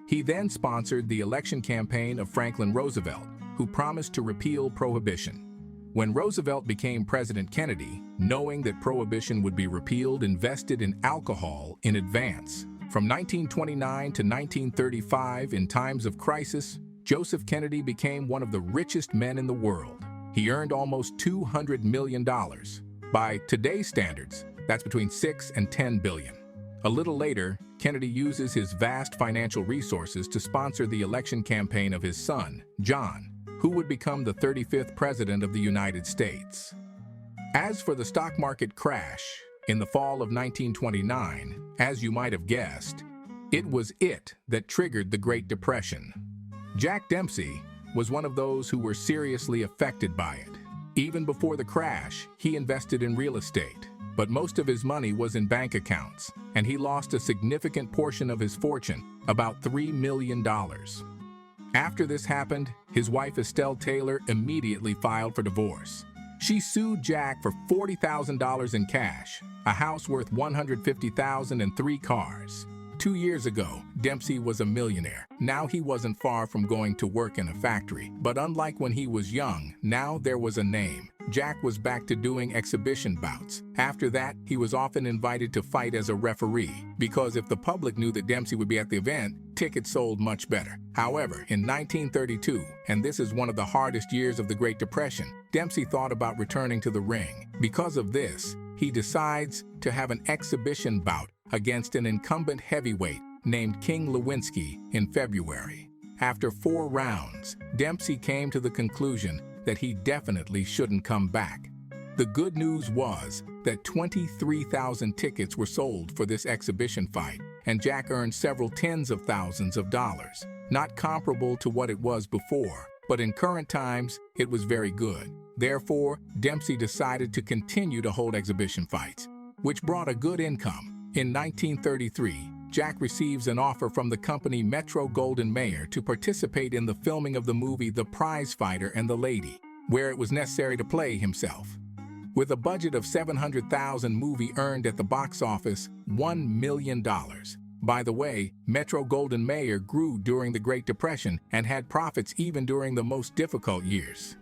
He then sponsored the election campaign of Franklin Roosevelt, who promised to repeal prohibition. When Roosevelt became President, Kennedy, knowing that prohibition would be repealed, invested in alcohol in advance. From 1929 to 1935, in times of crisis, Joseph Kennedy became one of the richest men in the world. He earned almost $200 million. By today's standards, that's between $6 and $10 billion. A little later, Kennedy uses his vast financial resources to sponsor the election campaign of his son, John, who would become the 35th President of the United States. As for the stock market crash, in the fall of 1929, as you might have guessed, it was it that triggered the Great Depression. Jack Dempsey was one of those who were seriously affected by it. Even before the crash, he invested in real estate, but most of his money was in bank accounts, and he lost a significant portion of his fortune, about $3 million. After this happened, his wife Estelle Taylor immediately filed for divorce. She sued Jack for $40,000 in cash, a house worth $150,000, and 3 cars. 2 years ago, Dempsey was a millionaire. Now he wasn't far from going to work in a factory, but unlike when he was young, now there was a name. Jack was back to doing exhibition bouts. After that, he was often invited to fight as a referee, because if the public knew that Dempsey would be at the event, tickets sold much better. However, in 1932, and this is one of the hardest years of the Great Depression, Dempsey thought about returning to the ring. Because of this, he decides to have an exhibition bout against an incumbent heavyweight named King Lewinsky in February. After 4 rounds, Dempsey came to the conclusion that he definitely shouldn't come back. The good news was that 23,000 tickets were sold for this exhibition fight, and Jack earned several tens of thousands of dollars. Not comparable to what it was before, but in current times, it was very good. Therefore, Dempsey decided to continue to hold exhibition fights, which brought a good income. In 1933, Jack receives an offer from the company Metro-Goldwyn-Mayer to participate in the filming of the movie The Prize Fighter and the Lady, where it was necessary to play himself. With a budget of $700,000, movie earned at the box office $1 million. By the way, Metro-Goldwyn-Mayer grew during the Great Depression and had profits even during the most difficult years.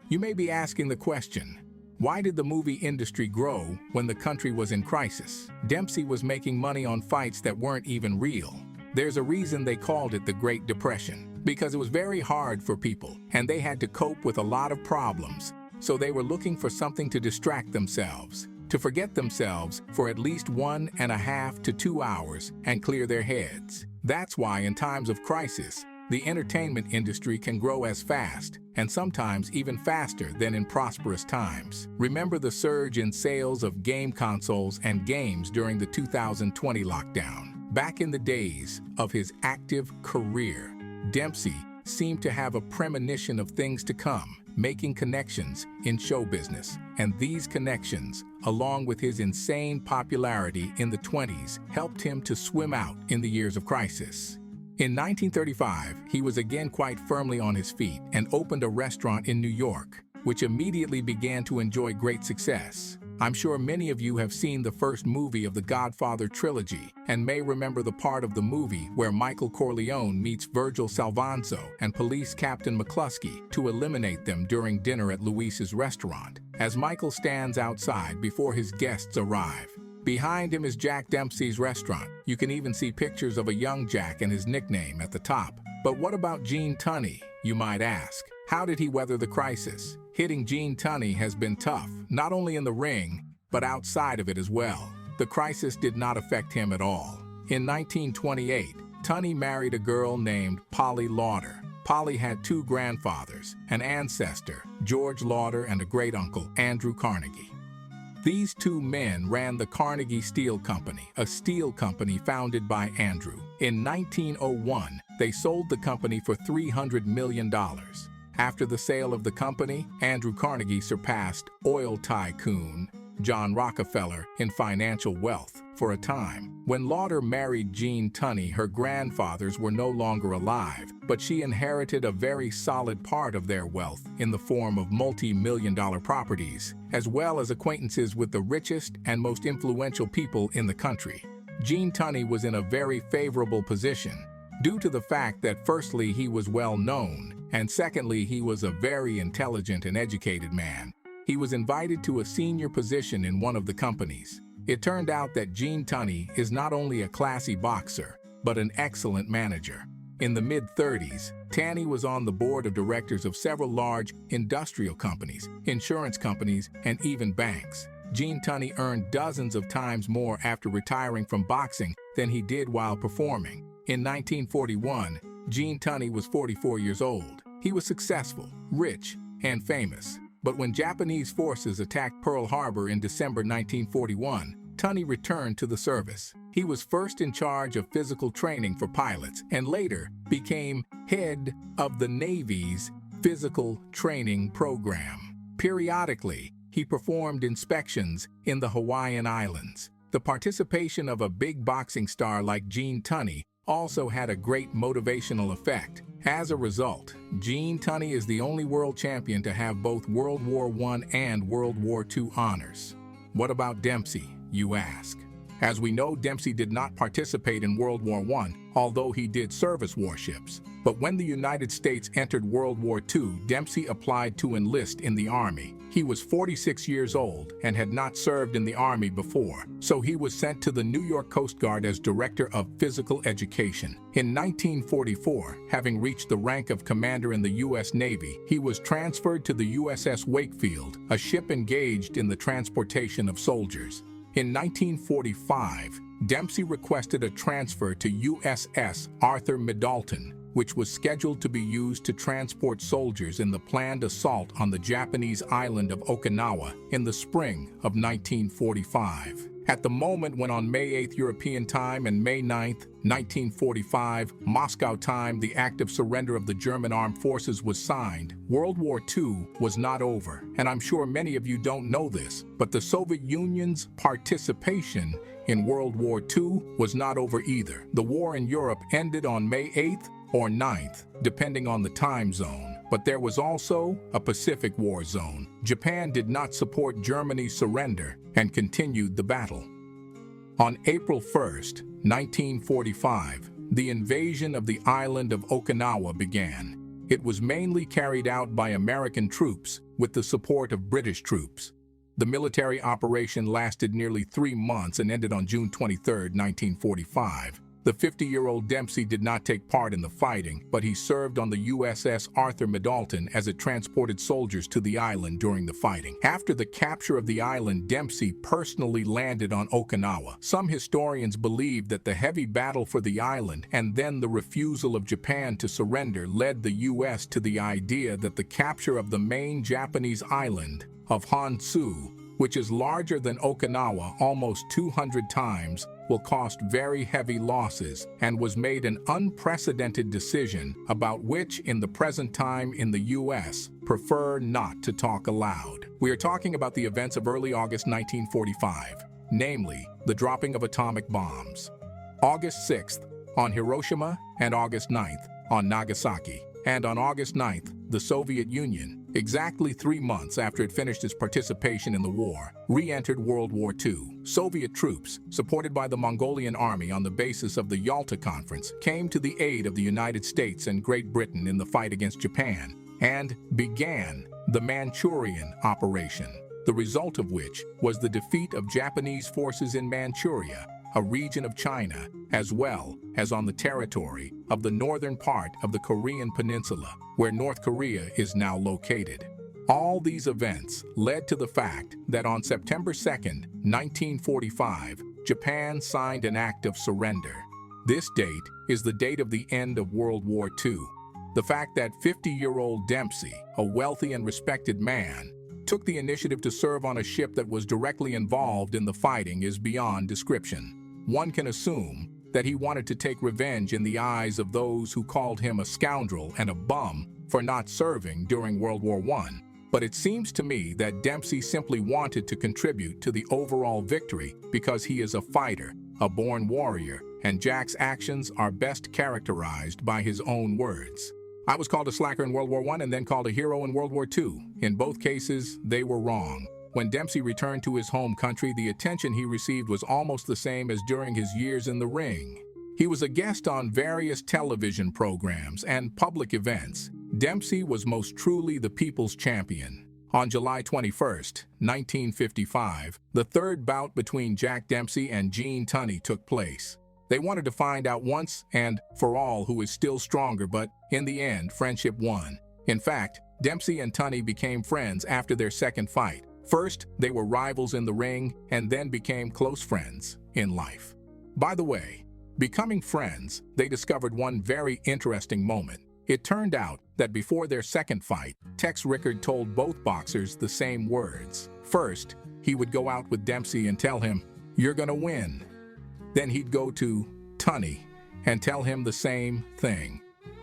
You may be asking the question, why did the movie industry grow when the country was in crisis? Dempsey was making money on fights that weren't even real. There's a reason they called it the Great Depression, because it was very hard for people, and they had to cope with a lot of problems. So they were looking for something to distract themselves, to forget themselves for at least 1.5 to 2 hours and clear their heads. That's why in times of crisis, the entertainment industry can grow as fast, and sometimes even faster than in prosperous times. Remember the surge in sales of game consoles and games during the 2020 lockdown. Back in the days of his active career, Dempsey seemed to have a premonition of things to come, making connections in show business. And these connections, along with his insane popularity in the 20s, helped him to swim out in the years of crisis. In 1935, he was again quite firmly on his feet and opened a restaurant in New York, which immediately began to enjoy great success. I'm sure many of you have seen the first movie of the Godfather trilogy and may remember the part of the movie where Michael Corleone meets Virgil Salvanzo and police captain McCluskey to eliminate them during dinner at Luis's restaurant, as Michael stands outside before his guests arrive. Behind him is Jack Dempsey's restaurant. You can even see pictures of a young Jack and his nickname at the top. But what about Gene Tunney, you might ask? How did he weather the crisis? Hitting Gene Tunney has been tough, not only in the ring, but outside of it as well. The crisis did not affect him at all. In 1928, Tunney married a girl named Polly Lauder. Polly had two grandfathers, an ancestor, George Lauder, and a great-uncle, Andrew Carnegie. These two men ran the Carnegie Steel Company, a steel company founded by Andrew. In 1901, they sold the company for $300 million. After the sale of the company, Andrew Carnegie surpassed oil tycoon John Rockefeller in financial wealth for a time. When Lauder married Gene Tunney, her grandfathers were no longer alive, but she inherited a very solid part of their wealth in the form of multi-million-dollar properties, as well as acquaintances with the richest and most influential people in the country. Gene Tunney was in a very favorable position, due to the fact that firstly he was well known, and secondly he was a very intelligent and educated man. He was invited to a senior position in one of the companies. It turned out that Gene Tunney is not only a classy boxer, but an excellent manager. In the mid-30s, Tunney was on the board of directors of several large industrial companies, insurance companies, and even banks. Gene Tunney earned dozens of times more after retiring from boxing than he did while performing. In 1941, Gene Tunney was 44 years old. He was successful, rich, and famous. But when Japanese forces attacked Pearl Harbor in December 1941, Tunney returned to the service. He was first in charge of physical training for pilots and later became head of the Navy's physical training program. Periodically, he performed inspections in the Hawaiian Islands. The participation of a big boxing star like Gene Tunney also had a great motivational effect. As a result, Gene Tunney is the only world champion to have both World War I and World War II honors. What about Dempsey, you ask? As we know, Dempsey did not participate in World War I, although he did service warships. But when the United States entered World War II, Dempsey applied to enlist in the Army. He was 46 years old and had not served in the Army before, so he was sent to the New York Coast Guard as Director of Physical Education. In 1944, having reached the rank of commander in the U.S. Navy, he was transferred to the USS Wakefield, a ship engaged in the transportation of soldiers. In 1945, Dempsey requested a transfer to USS Arthur Middleton, which was scheduled to be used to transport soldiers in the planned assault on the Japanese island of Okinawa in the spring of 1945. At the moment when on May 8 European time and May 9, 1945, Moscow time, the act of surrender of the German armed forces was signed, World War II was not over. And I'm sure many of you don't know this, but the Soviet Union's participation in World War II was not over either. The war in Europe ended on May 8th or 9th, depending on the time zone. But there was also a Pacific War zone. Japan did not support Germany's surrender and continued the battle. On April 1st, 1945, the invasion of the island of Okinawa began. It was mainly carried out by American troops with the support of British troops. The military operation lasted nearly 3 months and ended on June 23, 1945. The 50-year-old Dempsey did not take part in the fighting, but he served on the USS Arthur Middleton as it transported soldiers to the island during the fighting. After the capture of the island, Dempsey personally landed on Okinawa. Some historians believe that the heavy battle for the island and then the refusal of Japan to surrender led the U.S. to the idea that the capture of the main Japanese island of Honshu, which is larger than Okinawa almost 200 times, will cost very heavy losses and was made an unprecedented decision about which in the present time in the U.S. prefer not to talk aloud. We are talking about the events of early August 1945, namely the dropping of atomic bombs. August 6th on Hiroshima and August 9th on Nagasaki. And on August 9th, the Soviet Union exactly 3 months after it finished its participation in the war, re-entered World War II. Soviet troops, supported by the Mongolian army on the basis of the Yalta Conference, came to the aid of the United States and Great Britain in the fight against Japan, and began the Manchurian Operation, the result of which was the defeat of Japanese forces in Manchuria, a region of China, as well as on the territory of the northern part of the Korean peninsula, where North Korea is now located. All these events led to the fact that on September 2, 1945, Japan signed an act of surrender. This date is the date of the end of World War II. The fact that 50-year-old Dempsey, a wealthy and respected man, took the initiative to serve on a ship that was directly involved in the fighting is beyond description. One can assume that he wanted to take revenge in the eyes of those who called him a scoundrel and a bum for not serving during World War I. But it seems to me that Dempsey simply wanted to contribute to the overall victory because he is a fighter, a born warrior, and Jack's actions are best characterized by his own words. I was called a slacker in World War I and then called a hero in World War II. In both cases, they were wrong. When Dempsey returned to his home country, the attention he received was almost the same as during his years in the ring. He was a guest on various television programs and public events. Dempsey was most truly the people's champion. On July 21, 1955, the third bout between Jack Dempsey and Tunney took place. They wanted to find out once and for all who is still stronger, but in the end, friendship won. In fact, Dempsey and Tunney became friends after their second fight. First, they were rivals in the ring and then became close friends in life. By the way, becoming friends, they discovered one very interesting moment. It turned out that before their second fight, Tex Rickard told both boxers the same words. First, he would go out with Dempsey and tell him, "You're gonna win." Then he'd go to Tunney and tell him the same thing.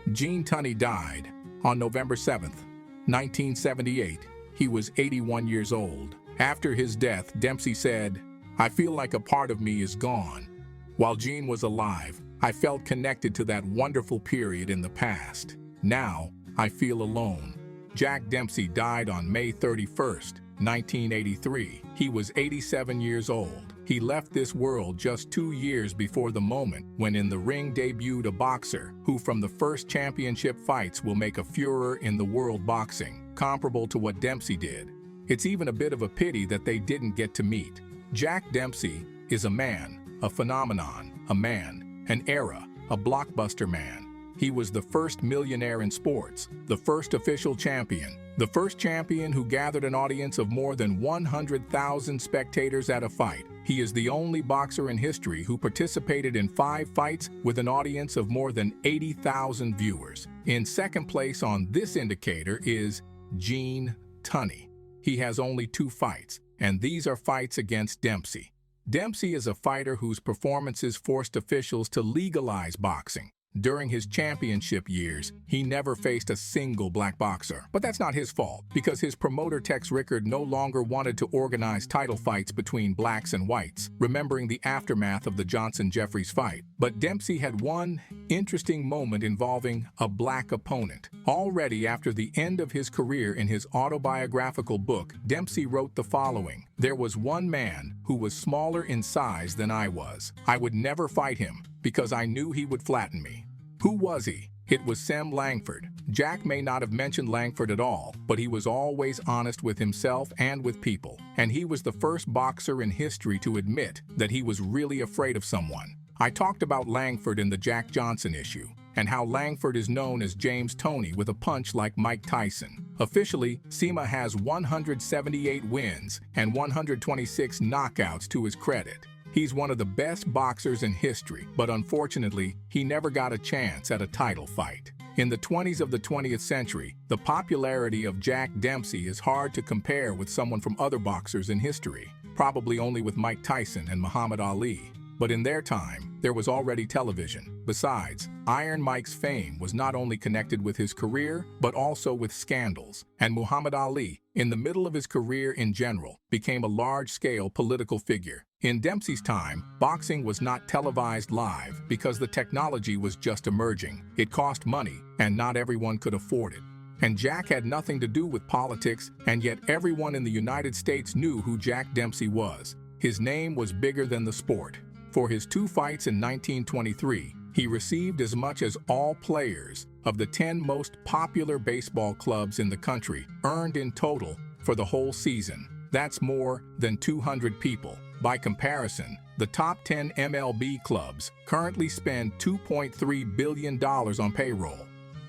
Tunney died on November 7th, 1978. He was 81 years old. After his death, Dempsey said, "I feel like a part of me is gone. While Gene was alive, I felt connected to that wonderful period in the past. Now, I feel alone." Jack Dempsey died on May 31st, 1983. He was 87 years old. He left this world just 2 years before the moment when in the ring debuted a boxer who from the first championship fights will make a furor in the world boxing, comparable to what Dempsey did. It's even a bit of a pity that they didn't get to meet. Jack Dempsey is a man, a phenomenon, a man, an era, a blockbuster man. He was the first millionaire in sports, the first official champion, the first champion who gathered an audience of more than 100,000 spectators at a fight. He is the only boxer in history who participated in 5 fights with an audience of more than 80,000 viewers. In second place on this indicator is Tunney. He has only 2 fights, and these are fights against Dempsey. Dempsey is a fighter whose performances forced officials to legalize boxing. During his championship years, he never faced a single black boxer. But that's not his fault, because his promoter Tex Rickard no longer wanted to organize title fights between blacks and whites, remembering the aftermath of the Johnson-Jeffries fight. But Dempsey had one interesting moment involving a black opponent. Already after the end of his career in his autobiographical book, Dempsey wrote the following: "There was one man who was smaller in size than I was. I would never fight him because I knew he would flatten me." Who was he? It was Sam Langford. Jack may not have mentioned Langford at all, but he was always honest with himself and with people. And he was the first boxer in history to admit that he was really afraid of someone. I talked about Langford in the Jack Johnson issue, and how Langford is known as James Toney with a punch like Mike Tyson. Officially, Sema has 178 wins and 126 knockouts to his credit. He's one of the best boxers in history, but unfortunately, he never got a chance at a title fight. In the 20s of the 20th century, the popularity of Jack Dempsey is hard to compare with someone from other boxers in history, probably only with Mike Tyson and Muhammad Ali. But in their time, there was already television. Besides, Iron Mike's fame was not only connected with his career, but also with scandals. And Muhammad Ali, in the middle of his career in general, became a large-scale political figure. In Dempsey's time, boxing was not televised live because the technology was just emerging. It cost money, and not everyone could afford it. And Jack had nothing to do with politics, and yet everyone in the United States knew who Jack Dempsey was. His name was bigger than the sport. For his 2 fights in 1923, he received as much as all players of the 10 most popular baseball clubs in the country earned in total for the whole season. That's more than 200 people. By comparison, the top 10 MLB clubs currently spend $2.3 billion on payroll.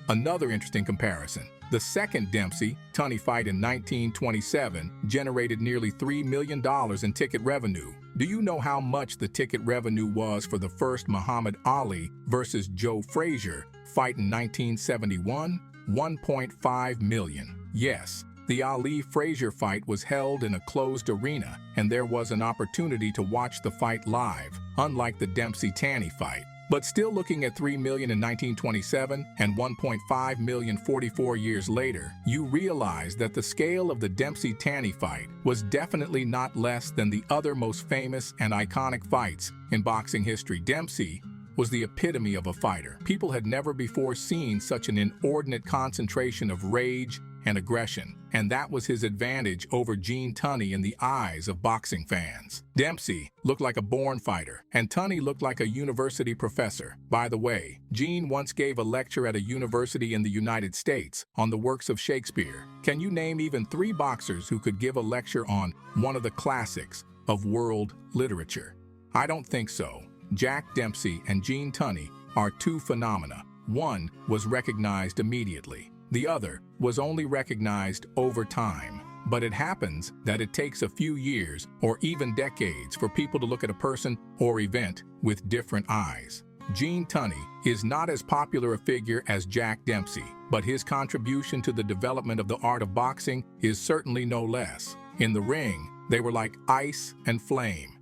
Another interesting comparison, the second Dempsey, Tunney fight in 1927 generated nearly $3 million in ticket revenue. Do you know how much the ticket revenue was for the first Muhammad Ali versus Joe Frazier fight in 1971? $1.5 million. Yes, the Ali-Frazier fight was held in a closed arena, and there was an opportunity to watch the fight live, unlike the Dempsey-Tunney fight. But still, looking at $3 million in 1927 and $1.5 million 44 years later, you realize that the scale of the Dempsey-Tunney fight was definitely not less than the other most famous and iconic fights in boxing history. Dempsey was the epitome of a fighter. People had never before seen such an inordinate concentration of rage and aggression, and that was his advantage over Gene Tunney in the eyes of boxing fans. Dempsey looked like a born fighter, and Tunney looked like a university professor. By the way, Gene once gave a lecture at a university in the United States on the works of Shakespeare. Can you name even 3 boxers who could give a lecture on one of the classics of world literature? I don't think so. Jack Dempsey and Gene Tunney are 2 phenomena. One was recognized immediately. The other was only recognized over time. But it happens that it takes a few years or even decades for people to look at a person or event with different eyes. Gene Tunney is not as popular a figure as Jack Dempsey, but his contribution to the development of the art of boxing is certainly no less. In the ring, they were like ice and flame.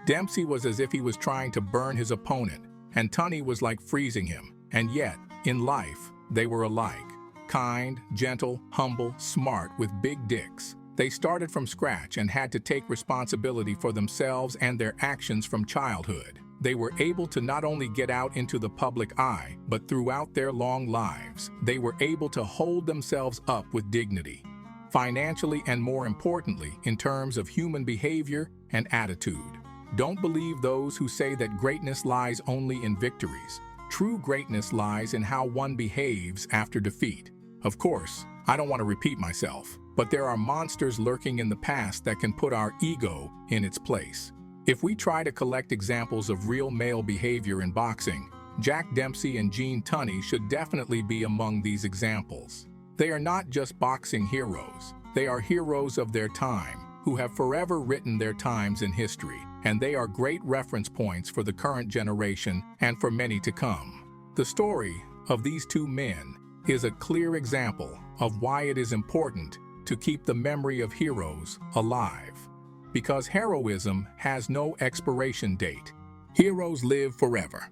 Dempsey was as if he was trying to burn his opponent, and Tunney was like freezing him. And yet, in life, they were alike. Kind, gentle, humble, smart, with big dicks. They started from scratch and had to take responsibility for themselves and their actions from childhood. They were able to not only get out into the public eye, but throughout their long lives, they were able to hold themselves up with dignity, financially and more importantly, in terms of human behavior and attitude. Don't believe those who say that greatness lies only in victories. True greatness lies in how one behaves after defeat. Of course, I don't want to repeat myself, but there are monsters lurking in the past that can put our ego in its place. If we try to collect examples of real male behavior in boxing, Jack Dempsey and Gene Tunney should definitely be among these examples. They are not just boxing heroes. They are heroes of their time, who have forever written their times in history, and they are great reference points for the current generation and for many to come. The story of these 2 men is a clear example of why it is important to keep the memory of heroes alive. Because heroism has no expiration date. Heroes live forever.